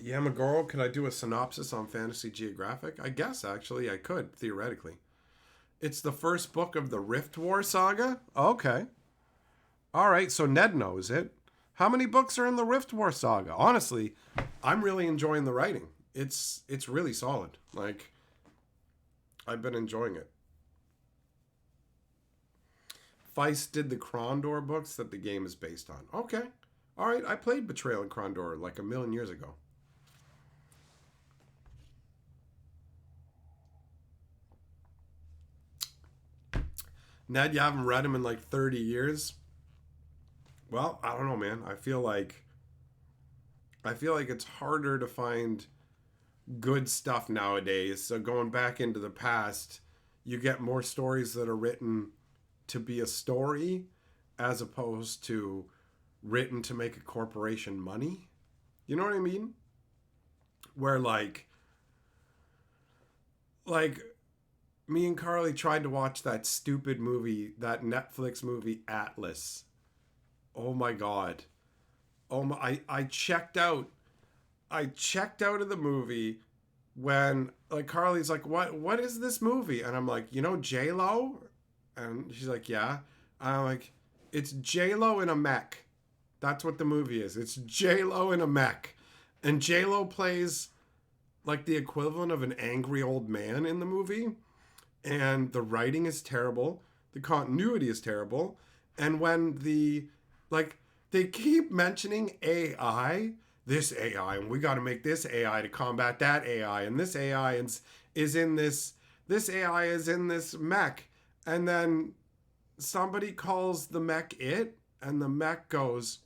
Yeah, Magoro, could I do a synopsis on Fantasy Geographic? I guess, actually, I could, theoretically. It's the first book of the Rift War saga? Okay. All right, so Ned knows it. How many books are in the Rift War saga? Honestly, I'm really enjoying the writing. It's really solid. Like, I've been enjoying it. Feist did the Krondor books that the game is based on. Okay. All right, I played Betrayal in Krondor like a million years ago. Ned, you haven't read him in like 30 years? Well, I don't know, man. I feel like it's harder to find good stuff nowadays. So going back into the past, you get more stories that are written to be a story as opposed to written to make a corporation money. You know what I mean? Where like me and Carly tried to watch that stupid movie, that Netflix movie Atlas. Oh my god. Oh my, I checked out. I checked out of the movie when like Carly's like, what is this movie? And I'm like, you know J Lo? And she's like, yeah. And I'm like, it's J Lo in a mech. That's what the movie is. It's J Lo in a mech. And J Lo plays like the equivalent of an angry old man in the movie. And the writing is terrible. The continuity is terrible. And when like they keep mentioning AI, this AI, and we got to make this AI to combat that AI, and this AI is in this AI is in this mech, and then somebody calls the mech it, and the mech goes,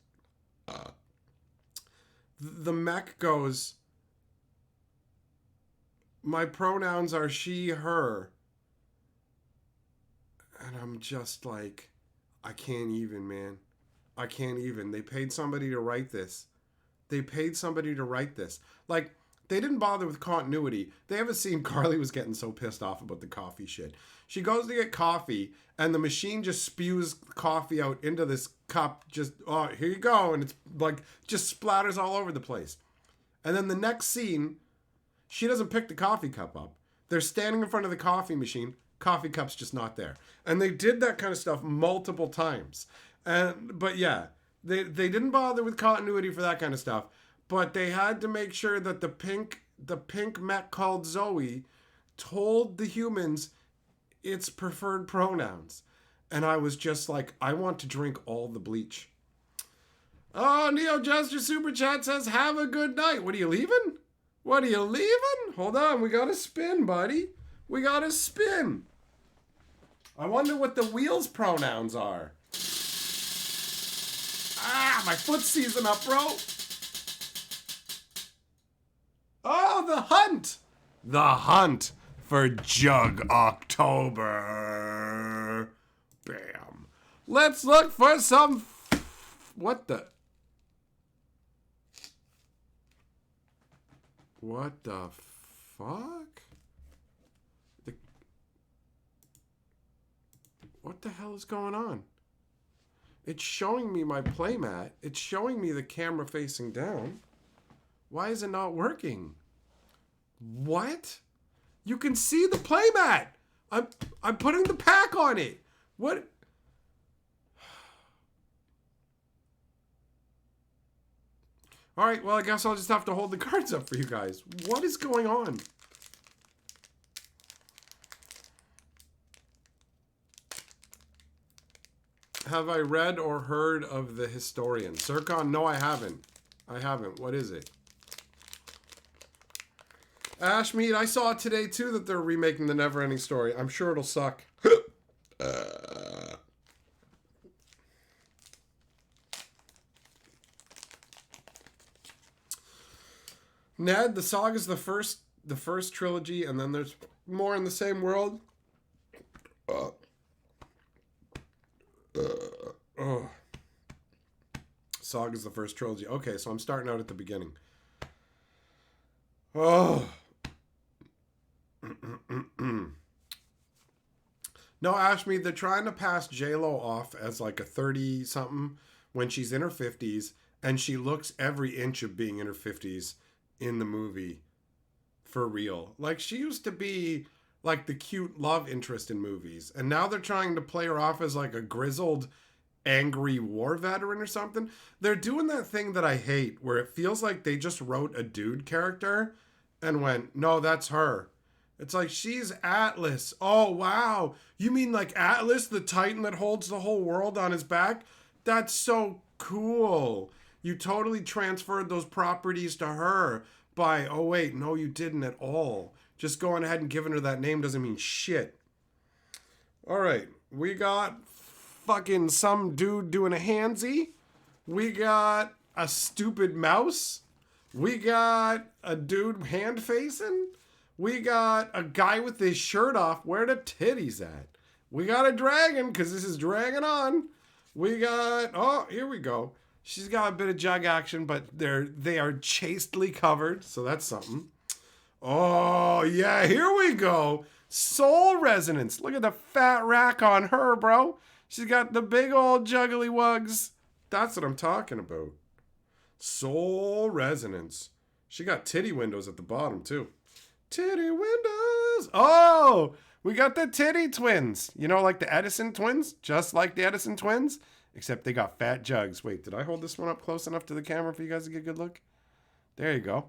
my pronouns are she, her, and I'm just like, I can't even, man. I can't even. They paid somebody to write this. They paid somebody to write this. Like, they didn't bother with continuity. They have a scene, Carly was getting so pissed off about the coffee shit. She goes to get coffee, and the machine just spews coffee out into this cup. Just, oh, here you go. And it's like, just splatters all over the place. And then the next scene, she doesn't pick the coffee cup up. They're standing in front of the coffee machine. Coffee cup's just not there. And they did that kind of stuff multiple times. But yeah, they didn't bother with continuity for that kind of stuff. But they had to make sure that the pink mech called Zoe told the humans its preferred pronouns. And I was just like, I want to drink all the bleach. Oh, Neo Jester Super Chat says, have a good night. What are you leaving? What are you leaving? Hold on, we gotta spin, buddy. We gotta spin. I wonder what the wheels pronouns are. Ah, my foot's seizing up, bro. Oh, the hunt. The hunt for Jug October. Bam. Let's look for some... What the... What the fuck? What the hell is going on? It's showing me my playmat. It's showing me the camera facing down. Why is it not working? What? You can see the playmat. I'm putting the pack on it. What? All right, well, I guess I'll just have to hold the cards up for you guys. What is going on? Have I read or heard of The Historian? Sircon, no, I haven't. I haven't. What is it? Ashmead, I saw today, too, that they're remaking the Neverending Story. I'm sure it'll suck. Ned, the saga's the first trilogy, and then there's more in the same world. Oh. Saga's the first trilogy. Okay, so I'm starting out at the beginning. Oh. No, Ashmi, they're trying to pass J-Lo off as like a 30-something when she's in her 50s, and she looks every inch of being in her 50s in the movie. For real. Like, she used to be like the cute love interest in movies, and now they're trying to play her off as like a grizzled, angry war veteran or something. They're doing that thing that I hate, where it feels like they just wrote a dude character and went, no, that's her. It's like, she's Atlas. Oh, wow. You mean like Atlas, the titan that holds the whole world on his back? That's so cool. You totally transferred those properties to her by, oh, wait, no, you didn't at all. Just going ahead and giving her that name doesn't mean shit. All right. We got fucking some dude doing a handsy. We got a stupid mouse. We got a dude hand facing. We got a guy with his shirt off. Where the titties at? We got a dragon, because this is dragging on. We got, oh, here we go. She's got a bit of jug action, but they are chastely covered, so that's something. Oh, yeah, here we go. Soul resonance. Look at the fat rack on her, bro. She's got the big old juggly wugs. That's what I'm talking about. Soul resonance. She got titty windows at the bottom, too. Titty windows. Oh, we got the titty twins. You know, like the Edison twins? Just like the Edison twins, except they got fat jugs. Wait, did I hold this one up close enough to the camera for you guys to get a good look? There you go.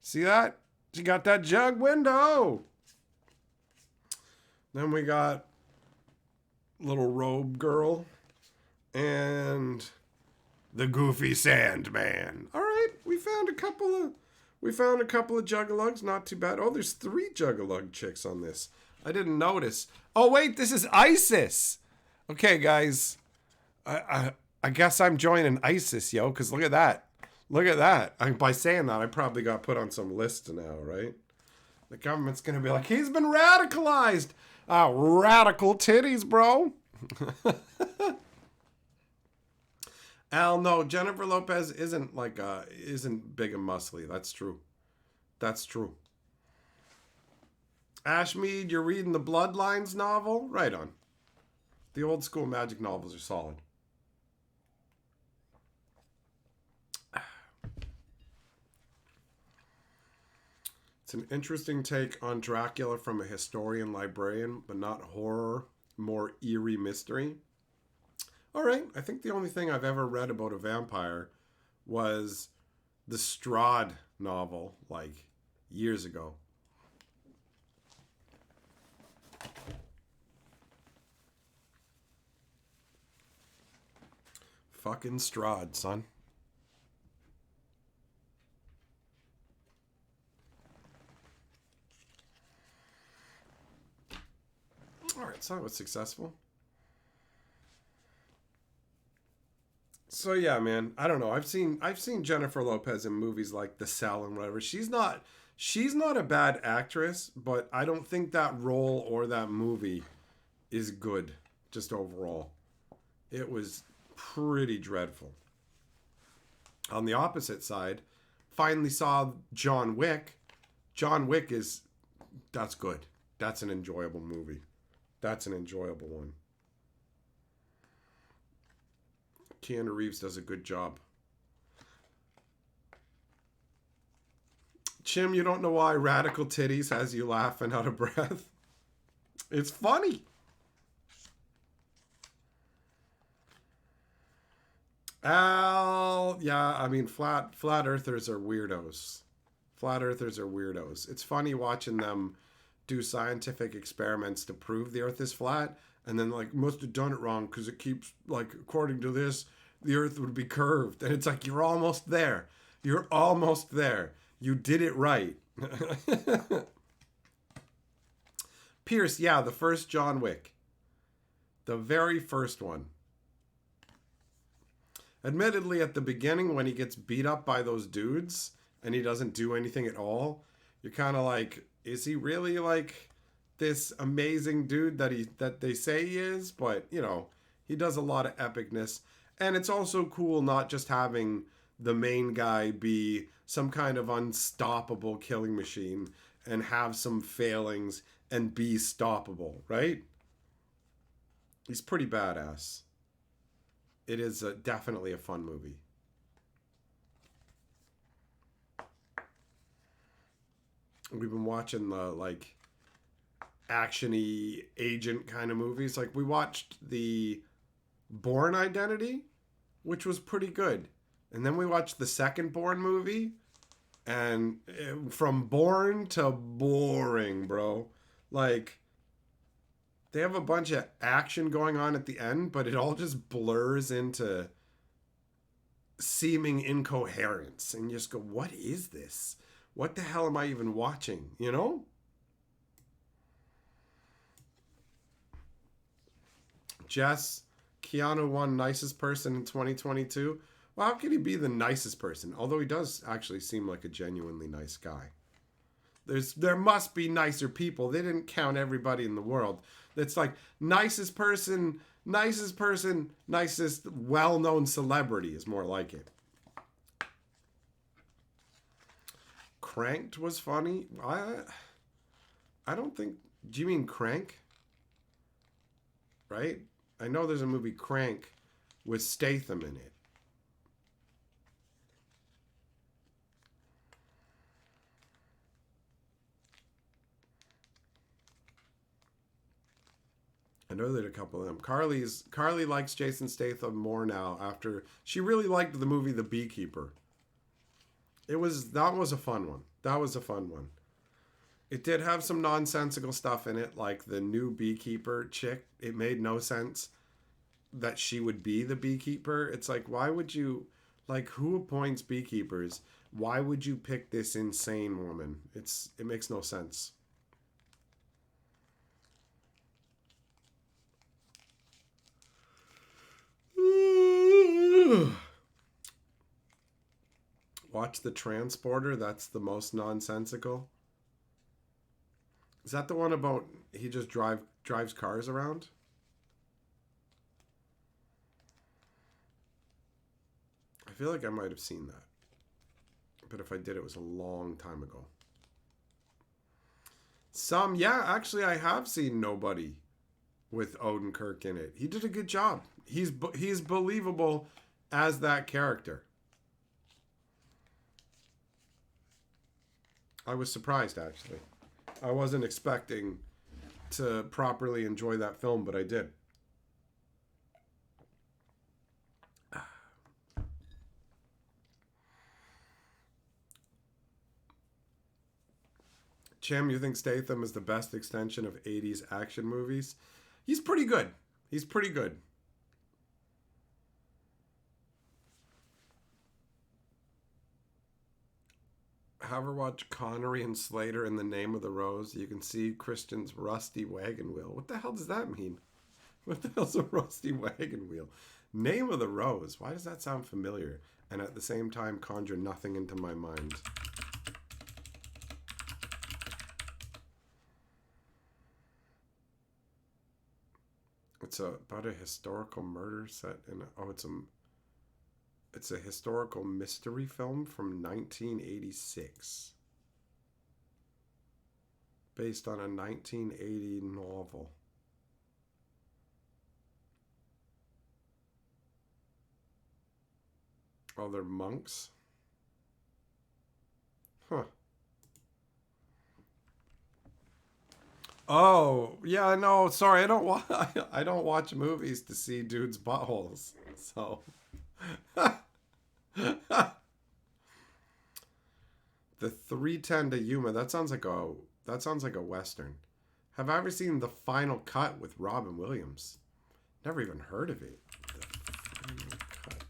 See that? She got that jug window. Then we got little robe girl and the goofy Sandman. All right, we found a couple of Juggalugs, not too bad. Oh, there's 3 Juggalug chicks on this. I didn't notice. Oh, wait, this is ISIS. Okay, guys. I guess I'm joining ISIS, yo, because look at that. Look at that. By saying that, I probably got put on some list now, right? The government's going to be like, he's been radicalized. Radical titties, bro. Al, no, Jennifer Lopez isn't big and muscly. That's true. That's true. Ashmead, you're reading the Bloodlines novel? Right on. The old school magic novels are solid. It's an interesting take on Dracula from a historian librarian, but not horror, more eerie mystery. All right, I think the only thing I've ever read about a vampire was the Strahd novel, like, years ago. Fucking Strahd, son. All right, so that was successful. So yeah, man, I don't know. I've seen Jennifer Lopez in movies like The Cell and whatever. She's not a bad actress, but I don't think that role or that movie is good just overall. It was pretty dreadful. On the opposite side, finally saw John Wick. John Wick that's good. That's an enjoyable movie. That's an enjoyable one. Keanu Reeves does a good job. Chim, you don't know why Radical Titties has you laughing out of breath? It's funny. Al, yeah, I mean, flat earthers are weirdos. Flat earthers are weirdos. It's funny watching them do scientific experiments to prove the earth is flat, and then, like, must have done it wrong because it keeps, like, according to this, the earth would be curved. And it's like, you're almost there. You're almost there. You did it right. Pierce, yeah, the first John Wick. The very first one. Admittedly, at the beginning, when he gets beat up by those dudes and he doesn't do anything at all, you're kind of like, is he really like this amazing dude that they say he is? But, you know, he does a lot of epicness. And it's also cool not just having the main guy be some kind of unstoppable killing machine and have some failings and be stoppable, right? He's pretty badass. It is definitely a fun movie. We've been watching the like actiony agent kind of movies. Like we watched the Bourne Identity, which was pretty good. And then we watched the second Bourne movie, and from Bourne to boring, bro. Like they have a bunch of action going on at the end, but it all just blurs into seeming incoherence. And you just go, what is this? What the hell am I even watching? You know? Jess, Keanu won nicest person in 2022. Well, how can he be the nicest person? Although he does actually seem like a genuinely nice guy. There must be nicer people. They didn't count everybody in the world. It's like nicest person, nicest well-known celebrity is more like it. Cranked was funny. I don't think. Do you mean Crank? Right? I know there's a movie Crank with Statham in it. I know there's a couple of them. Carly likes Jason Statham more now after she really liked the movie The Beekeeper. That was a fun one. That was a fun one. It did have some nonsensical stuff in it, like the new beekeeper chick. It made no sense that she would be the beekeeper. It's like, why would you, like, who appoints beekeepers? Why would you pick this insane woman? It makes no sense. Watch The Transporter. That's the most nonsensical. Is that the one about he just drives cars around? I feel like I might have seen that. But if I did, it was a long time ago. Yeah, actually I have seen Nobody with Odenkirk in it. He did a good job. He's believable as that character. I was surprised, actually. I wasn't expecting to properly enjoy that film, but I did. Chim, you think Statham is the best extension of 80s action movies? He's pretty good. He's pretty good. However, watch Connery and Slater in The Name of the Rose. You can see Christian's rusty wagon wheel. What the hell does that mean? What the hell's a rusty wagon wheel? Name of the Rose. Why does that sound familiar? And at the same time conjure nothing into my mind. It's about a historical murder set in it's a historical mystery film from 1986 based on a 1980 novel. Oh, they're monks? Huh. Oh, yeah, no, sorry. I don't watch movies to see dudes' buttholes. So The 310 to Yuma, that sounds like a western. Have I ever seen The Final Cut with Robin Williams? Never even heard of it. The Final Cut.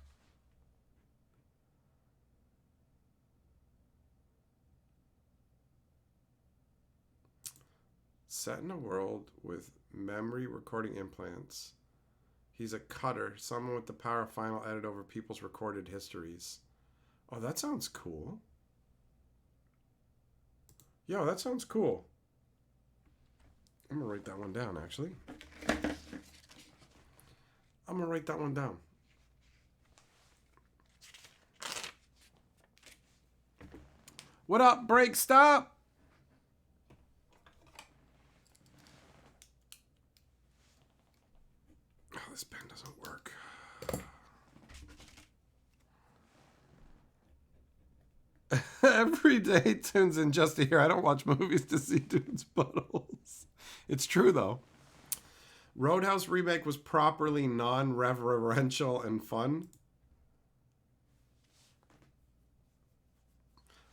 Set in a world with memory recording implants. He's a cutter, someone with the power of final edit over people's recorded histories. Oh, that sounds cool. Yo, that sounds cool. I'm gonna write that one down, actually. I'm gonna write that one down. What up, break stop? Oh, this pen doesn't work. Every day tunes in just to hear I don't watch movies to see dudes' buttholes. It's true, though. Roadhouse remake was properly non-reverential and fun.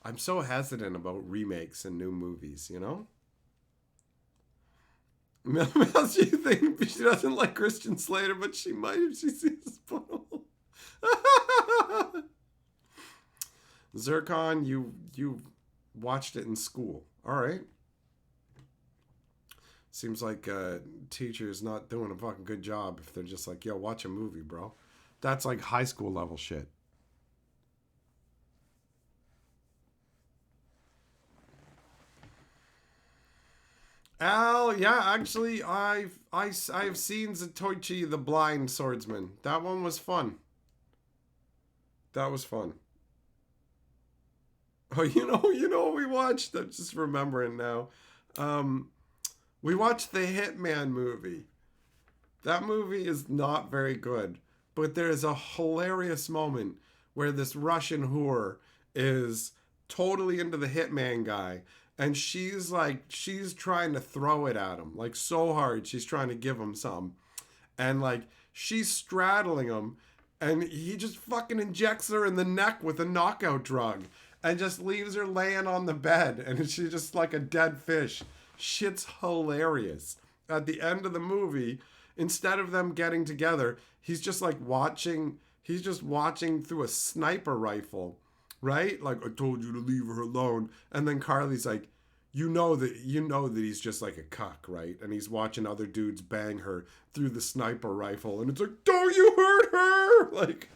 I'm so hesitant about remakes and new movies, you know? Mel, she think she doesn't like Christian Slater, but she might if she sees his butthole. Zircon, you watched it in school. All right. Seems like a teacher's not doing a fucking good job if they're just like, yo, watch a movie, bro. That's like high school level shit. Al, yeah, actually, I've seen Zatoichi the Blind Swordsman. That one was fun. That was fun. Oh, you know what we watched? I'm just remembering now. We watched the Hitman movie. That movie is not very good, but there is a hilarious moment where this Russian whore is totally into the Hitman guy, and she's trying to throw it at him like so hard. She's trying to give him some, and like she's straddling him, and he just fucking injects her in the neck with a knockout drug and just leaves her laying on the bed, and she's just like a dead fish. Shit's hilarious. At the end of the movie, instead of them getting together, he's just watching through a sniper rifle, right? Like, I told you to leave her alone. And then Carly's like, you know that he's just like a cuck, right? And he's watching other dudes bang her through the sniper rifle, and it's like, don't you hurt her? Like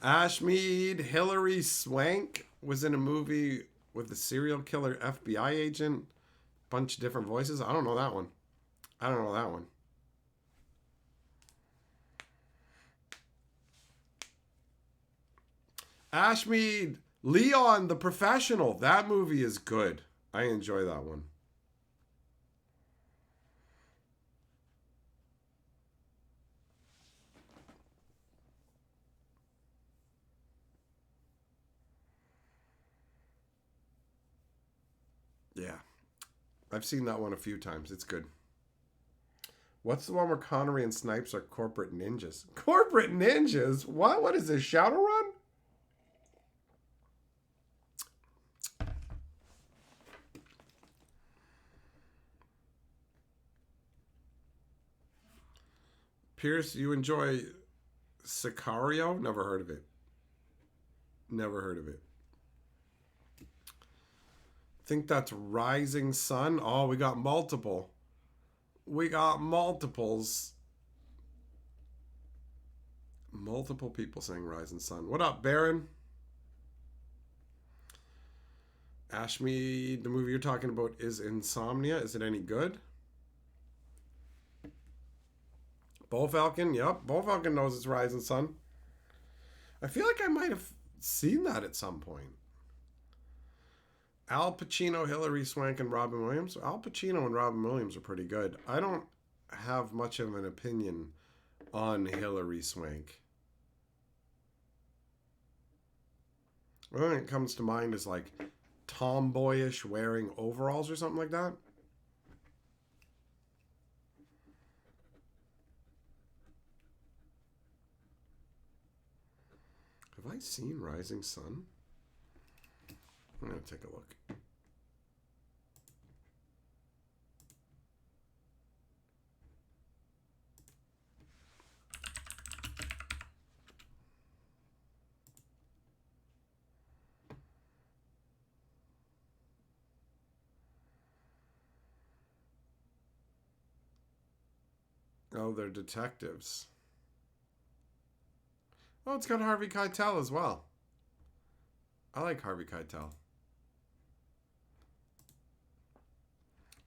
Ashmead Hillary Swank was in a movie with a serial killer FBI agent. Bunch of different voices. I don't know that one. I don't know that one. Ashmead Leon the Professional. That movie is good. I enjoy that one. Yeah. I've seen that one a few times. It's good. What's the one where Connery and Snipes are corporate ninjas? Corporate ninjas? What? What is this? Shadowrun? Pierce, you enjoy Sicario? Never heard of it. Never heard of it. Think that's Rising Sun? Oh, we got multiple. We got multiples. Multiple people saying Rising Sun. What up, Baron? Ashmead, the movie you're talking about is Insomnia. Is it any good? Bull Falcon? Yep. Bull Falcon knows it's Rising Sun. I feel like I might have seen that at some point. Al Pacino, Hilary Swank, and Robin Williams. Al Pacino and Robin Williams are pretty good. I don't have much of an opinion on Hilary Swank. The only thing that comes to mind is like tomboyish wearing overalls or something like that. Have I seen Rising Sun? I'm going to take a look. Oh, they're detectives. Oh, it's got Harvey Keitel as well. I like Harvey Keitel.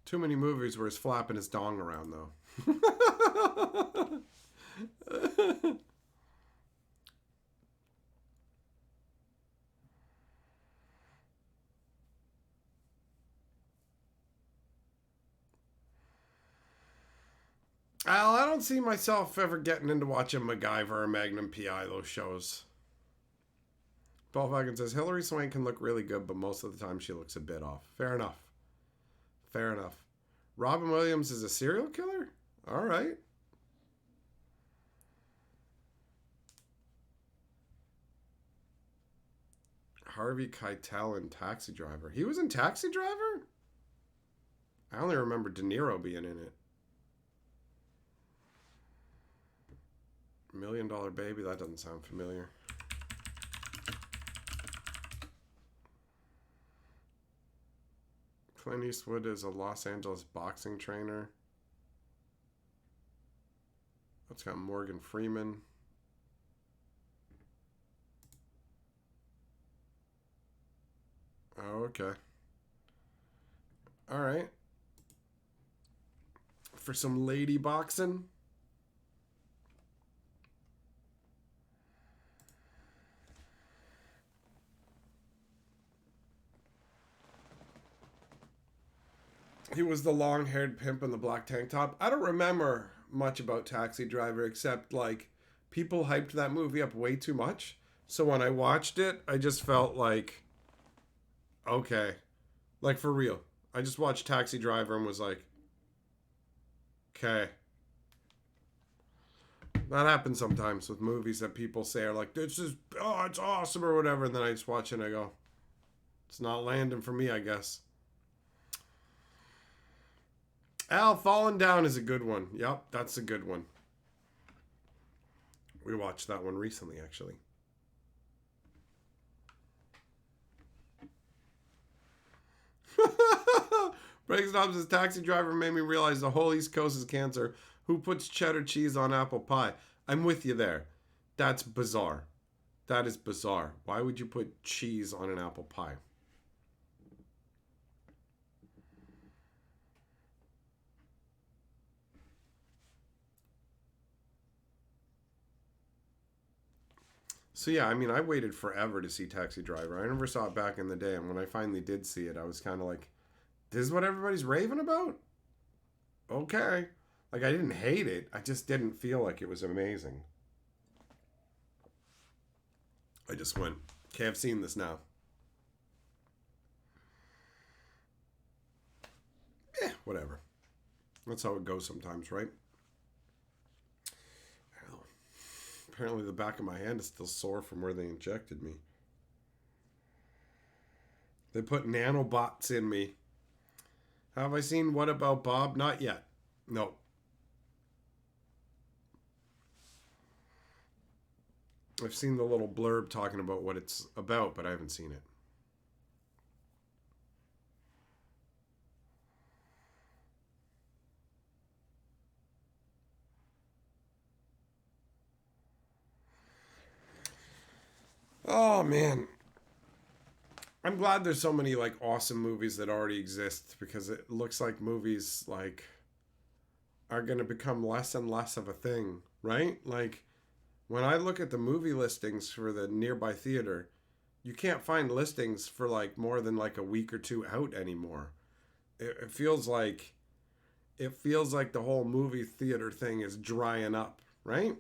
Too many movies where he's flapping his dong around, though. Al, I don't see myself ever getting into watching MacGyver or Magnum PI, those shows. Paul Falcon says Hillary Swank can look really good, but most of the time she looks a bit off. Fair enough. Fair enough. Robin Williams is a serial killer? All right. Harvey Keitel in Taxi Driver. He was in Taxi Driver? I only remember De Niro being in it. $1 Million Baby? That doesn't sound familiar. Clint Eastwood is a Los Angeles boxing trainer. That's got Morgan Freeman. Oh, okay. All right. For some lady boxing. He was the long-haired pimp in the black tank top. I don't remember much about Taxi Driver except like people hyped that movie up way too much. So when I watched it, I just felt like, okay, like for real. I just watched Taxi Driver and was like, okay. That happens sometimes with movies that people say are like, this is, oh, it's awesome or whatever. And then I just watch it and I go, it's not landing for me, I guess. Al, Falling Down is a good one. Yep, that's a good one. We watched that one recently, actually. Breaks Knobs' Taxi Driver made me realize the whole East Coast is cancer. Who puts cheddar cheese on apple pie? I'm with you there. That's bizarre. That is bizarre. Why would you put cheese on an apple pie? So yeah, I mean, I waited forever to see Taxi Driver. I never saw it back in the day, and when I finally did see it, I was kind of like, this is what everybody's raving about? Okay. Like, I didn't hate it. I just didn't feel like it was amazing. I just went, okay, I've seen this now. Whatever. That's how it goes sometimes, right? Apparently the back of my hand is still sore from where they injected me. They put nanobots in me. Have I seen What About Bob? Not yet. No. I've seen the little blurb talking about what it's about, but I haven't seen it. Oh man. I'm glad there's so many like awesome movies that already exist because it looks like movies like are going to become less and less of a thing, right? Like when I look at the movie listings for the nearby theater, you can't find listings for like more than like a week or two out anymore. It feels like the whole movie theater thing is drying up, right?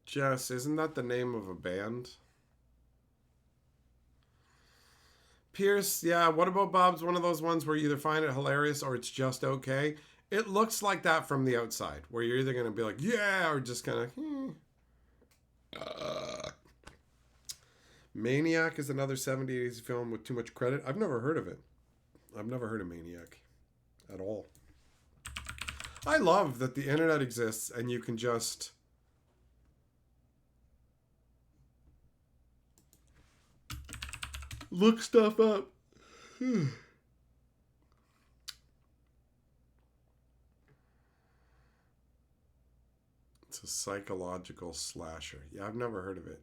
Jess, isn't that the name of a band? Pierce, yeah, What About Bob's one of those ones where you either find it hilarious or it's just okay. It looks like that from the outside, where you're either going to be like, yeah, or just kind of, Maniac is another 70s film with too much credit. I've never heard of it. I've never heard of Maniac at all. I love that the internet exists and you can just look stuff up. It's a psychological slasher. Yeah, I've never heard of it.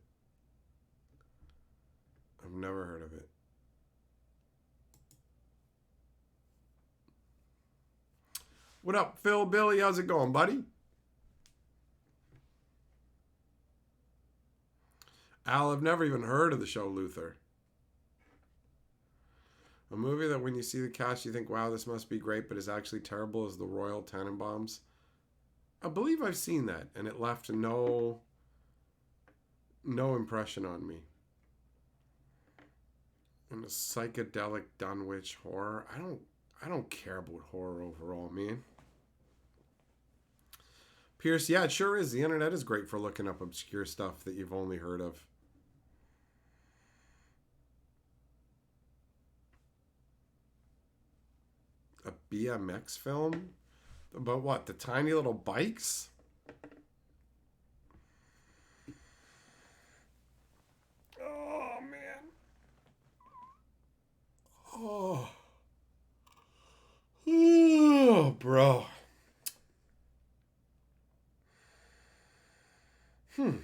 I've never heard of it. What up, Phil? Billy, how's it going, buddy? Al, I've never even heard of the show Luther. A movie that when you see the cast you think, wow, this must be great, but is actually terrible is The Royal Tenenbaums. I believe I've seen that, and it left no impression on me. And a psychedelic Dunwich horror. I don't care about horror overall, man. Pierce, yeah, it sure is. The internet is great for looking up obscure stuff that you've only heard of. A BMX film? About what? The tiny little bikes? Oh, man. Oh. Oh, bro. Hmm.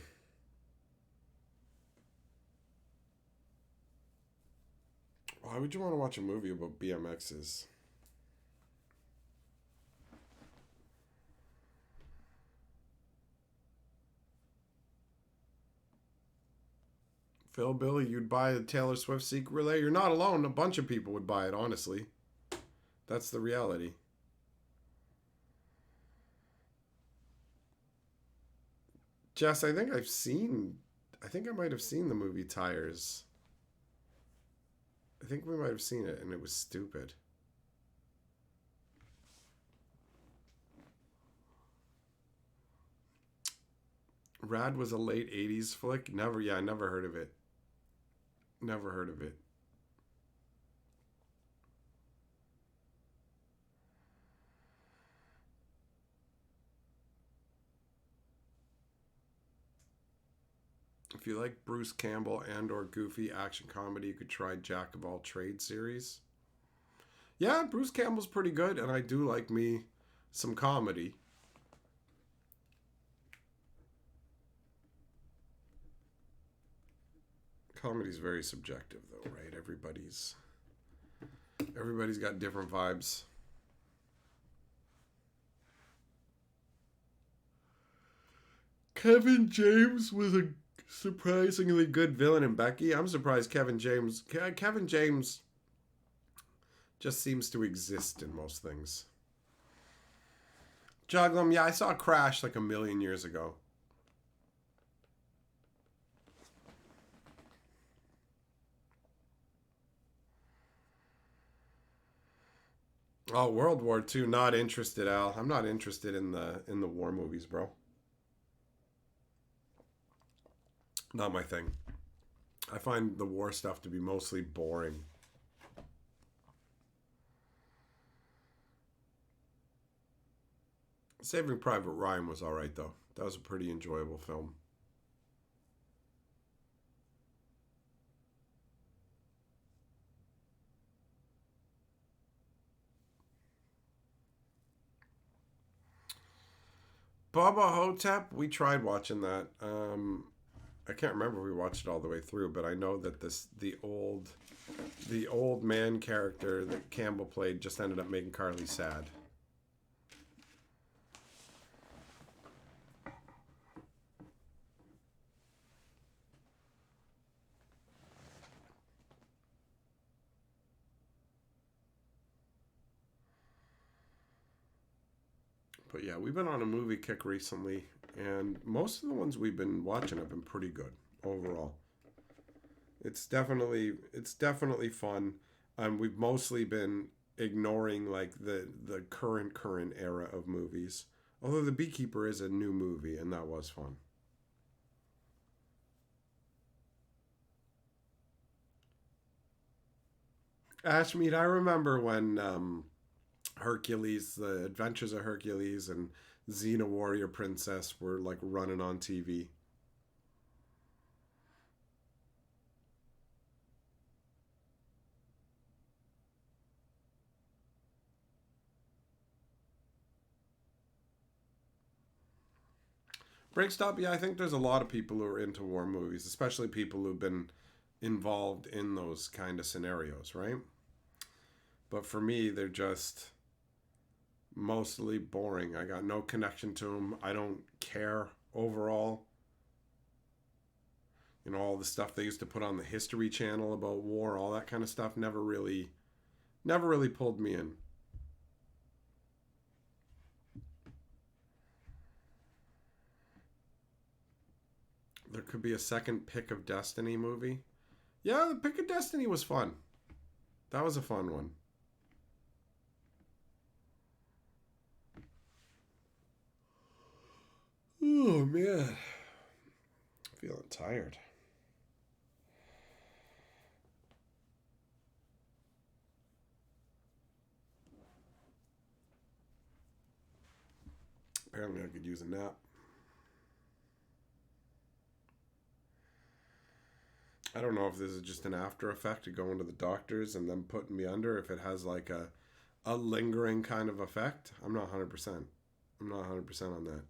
Why would you want to watch a movie about BMXs? Phil, Billy, you'd buy a Taylor Swift Secret Relay? You're not alone. A bunch of people would buy it, honestly. That's the reality. Jess, I think I might have seen the movie Tires. I think we might have seen it, and it was stupid. Rad was a late 80s flick. Never, yeah, I never heard of it. Never heard of it. If you like Bruce Campbell and or goofy action comedy, you could try Jack of All Trades series. Yeah, Bruce Campbell's pretty good, and I do like me some comedy. Comedy's very subjective, though, right? Everybody's got different vibes. Kevin James was a surprisingly good villain in Becky. I'm surprised Kevin James just seems to exist in most things. Juglum, yeah, I saw Crash like a million years ago. Oh, World War II, not interested, Al. I'm not interested in the war movies, bro. Not my thing. I find the war stuff to be mostly boring. Saving Private Ryan was alright, though. That was a pretty enjoyable film. Baba Hotep, we tried watching that. I can't remember if we watched it all the way through, but I know that the old man character that Campbell played just ended up making Carly sad. But yeah, we've been on a movie kick recently, and most of the ones we've been watching have been pretty good overall. It's definitely fun. We've mostly been ignoring like the current era of movies. Although The Beekeeper is a new movie, and that was fun. Ashmead, I remember when Hercules, The Adventures of Hercules, and Xena Warrior Princess were like running on TV. Break Stop, yeah, I think there's a lot of people who are into war movies, especially people who've been involved in those kind of scenarios, right? But for me, they're just mostly boring. I got no connection to them. I don't care overall. You know, all the stuff they used to put on the History Channel about war, all that kind of stuff never really pulled me in. There could be a second Pick of Destiny movie. Yeah, the Pick of Destiny was fun. That was a fun one. Oh man, feeling tired. Apparently, I could use a nap. I don't know if this is just an after effect of going to the doctors and them putting me under, if it has like a lingering kind of effect. I'm not 100%. I'm not 100% on that.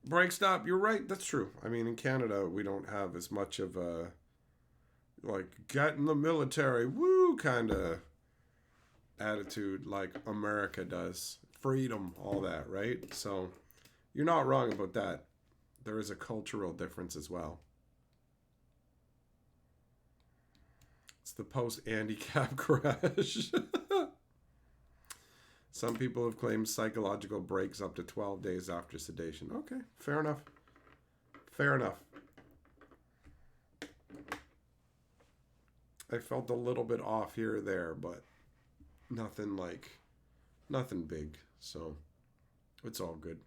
Break stop, you're right. That's true. I mean, in Canada, we don't have as much of a like get in the military, woo kind of attitude like America does. Freedom, all that, right? So you're not wrong about that. There is a cultural difference as well. It's the post Andy Cap crash. Some people have claimed psychological breaks up to 12 days after sedation. Okay, fair enough. Fair enough. I felt a little bit off here or there, but nothing big. So it's all good.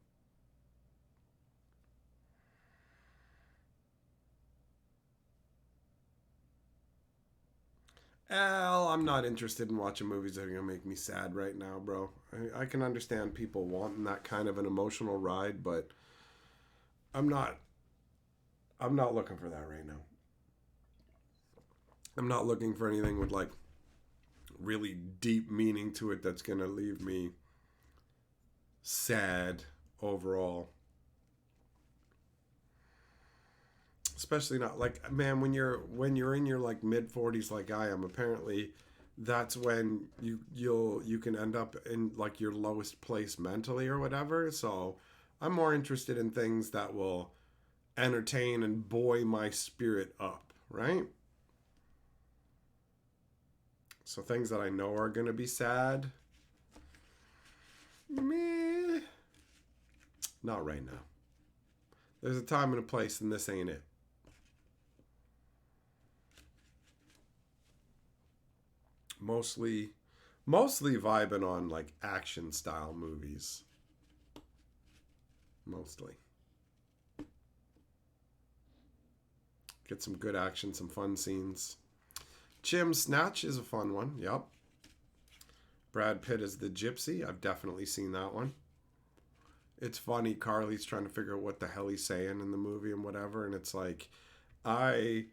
Al, I'm not interested in watching movies that are gonna make me sad right now, bro. I can understand people wanting that kind of an emotional ride, but I'm not. I'm not looking for that right now. I'm not looking for anything with like really deep meaning to it that's gonna leave me sad overall. Especially not like, man, when you're in your like mid 40s like I am, apparently that's when you can end up in like your lowest place mentally or whatever. So I'm more interested in things that will entertain and buoy my spirit up, right? So things that I know are going to be sad, meh, not right now. There's a time and a place, and this ain't it. Mostly, mostly vibing on like action style movies. Mostly. Get some good action, some fun scenes. Jim Snatch is a fun one. Yep. Brad Pitt is the gypsy. I've definitely seen that one. It's funny. Carly's trying to figure out what the hell he's saying in the movie and whatever, and it's like, I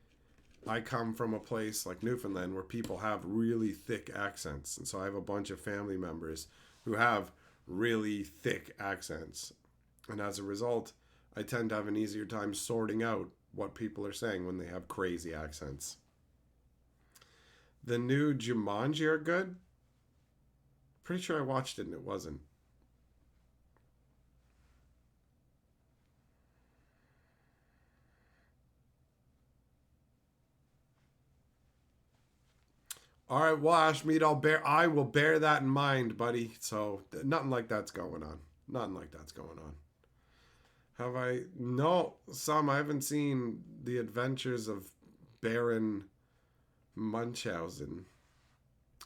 I come from a place like Newfoundland where people have really thick accents, and so I have a bunch of family members who have really thick accents, and as a result, I tend to have an easier time sorting out what people are saying when they have crazy accents. The new Jumanji are good. Pretty sure I watched it and it wasn't. All right, well, Ashmead, I will bear that in mind, buddy. So nothing like that's going on. Nothing like that's going on. Have I? No, some I haven't seen the Adventures of Baron Munchausen.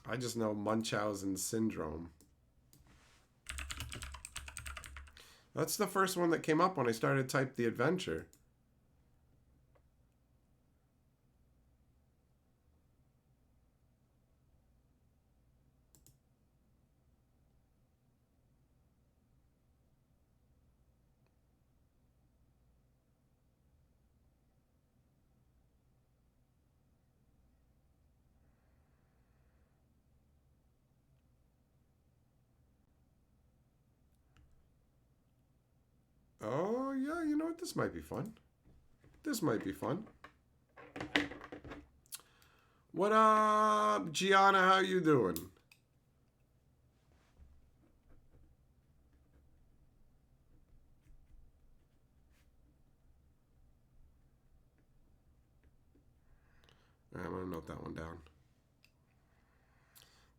I just know Munchausen syndrome. That's the first one that came up when I started to type the adventure. Oh, yeah, you know what? This might be fun. This might be fun. What up, Gianna? How you doing? I'm going to note that one down.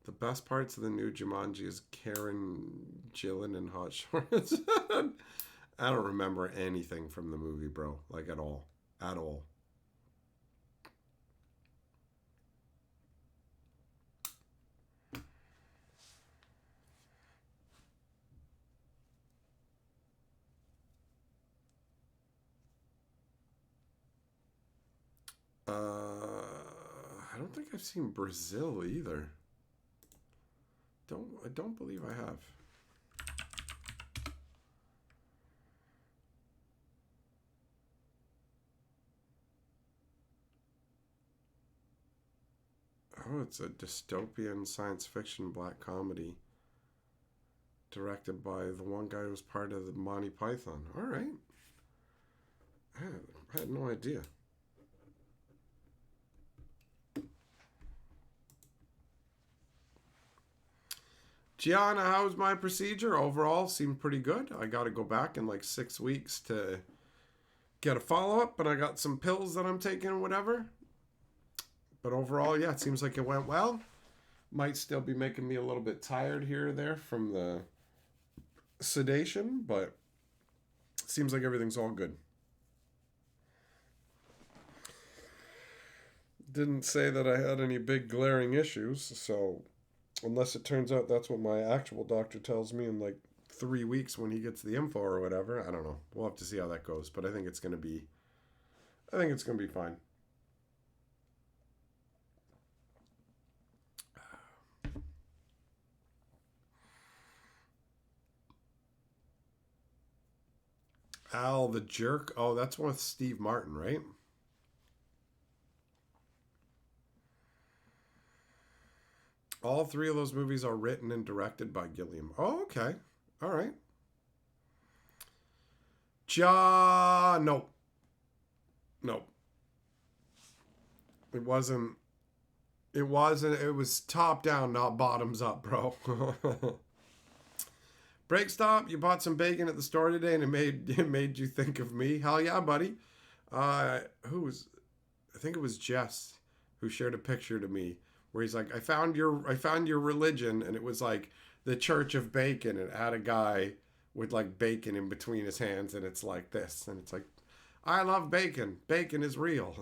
The best parts of the new Jumanji is Karen Gillan in hot shorts. I don't remember anything from the movie, bro. Like, at all. At all. I don't think I've seen Brazil either. I don't believe I have. Oh, it's a dystopian science fiction black comedy directed by the one guy who was part of the Monty Python. All right. I had no idea. Gianna, how's my procedure? Overall, seemed pretty good. I got to go back in like 6 weeks to get a follow up, but I got some pills that I'm taking or whatever. But overall, yeah, it seems like it went well. Might still be making me a little bit tired here or there from the sedation, but it seems like everything's all good. Didn't say that I had any big glaring issues, so unless it turns out that's what my actual doctor tells me in like 3 weeks when he gets the info or whatever, I don't know. We'll have to see how that goes, but I think it's gonna be fine. Al the Jerk. Oh, that's one with Steve Martin, right? All three of those movies are written and directed by Gilliam. Oh, okay. All right. No. No. It wasn't. It wasn't. It was top down, not bottoms up, bro. Break stop. You bought some bacon at the store today, and it made you think of me. Hell yeah, buddy. Who was? I think it was Jess who shared a picture to me where he's like, I found your religion, and it was like the Church of Bacon, and it had a guy with like bacon in between his hands, and it's like this, and it's like, I love bacon. Bacon is real.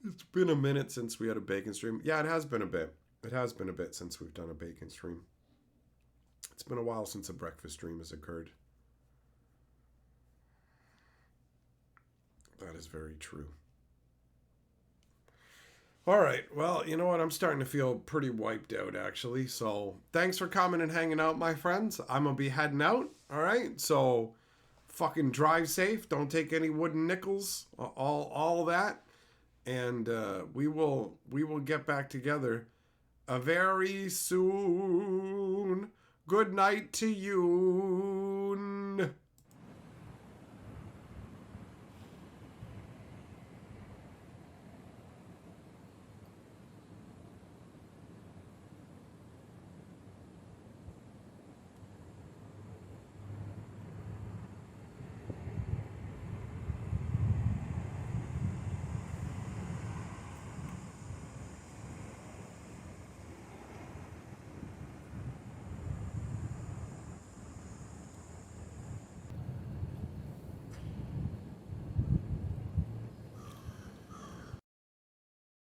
It's been a minute since we had a bacon stream. Yeah, it has been a bit. It has been a bit since we've done a bacon stream. It's been a while since a breakfast stream has occurred. That is very true. All right. Well, you know what? I'm starting to feel pretty wiped out, actually. So thanks for coming and hanging out, my friends. I'm going to be heading out. All right. So fucking drive safe. Don't take any wooden nickels. All that. And we will get back together very soon. Good night to you.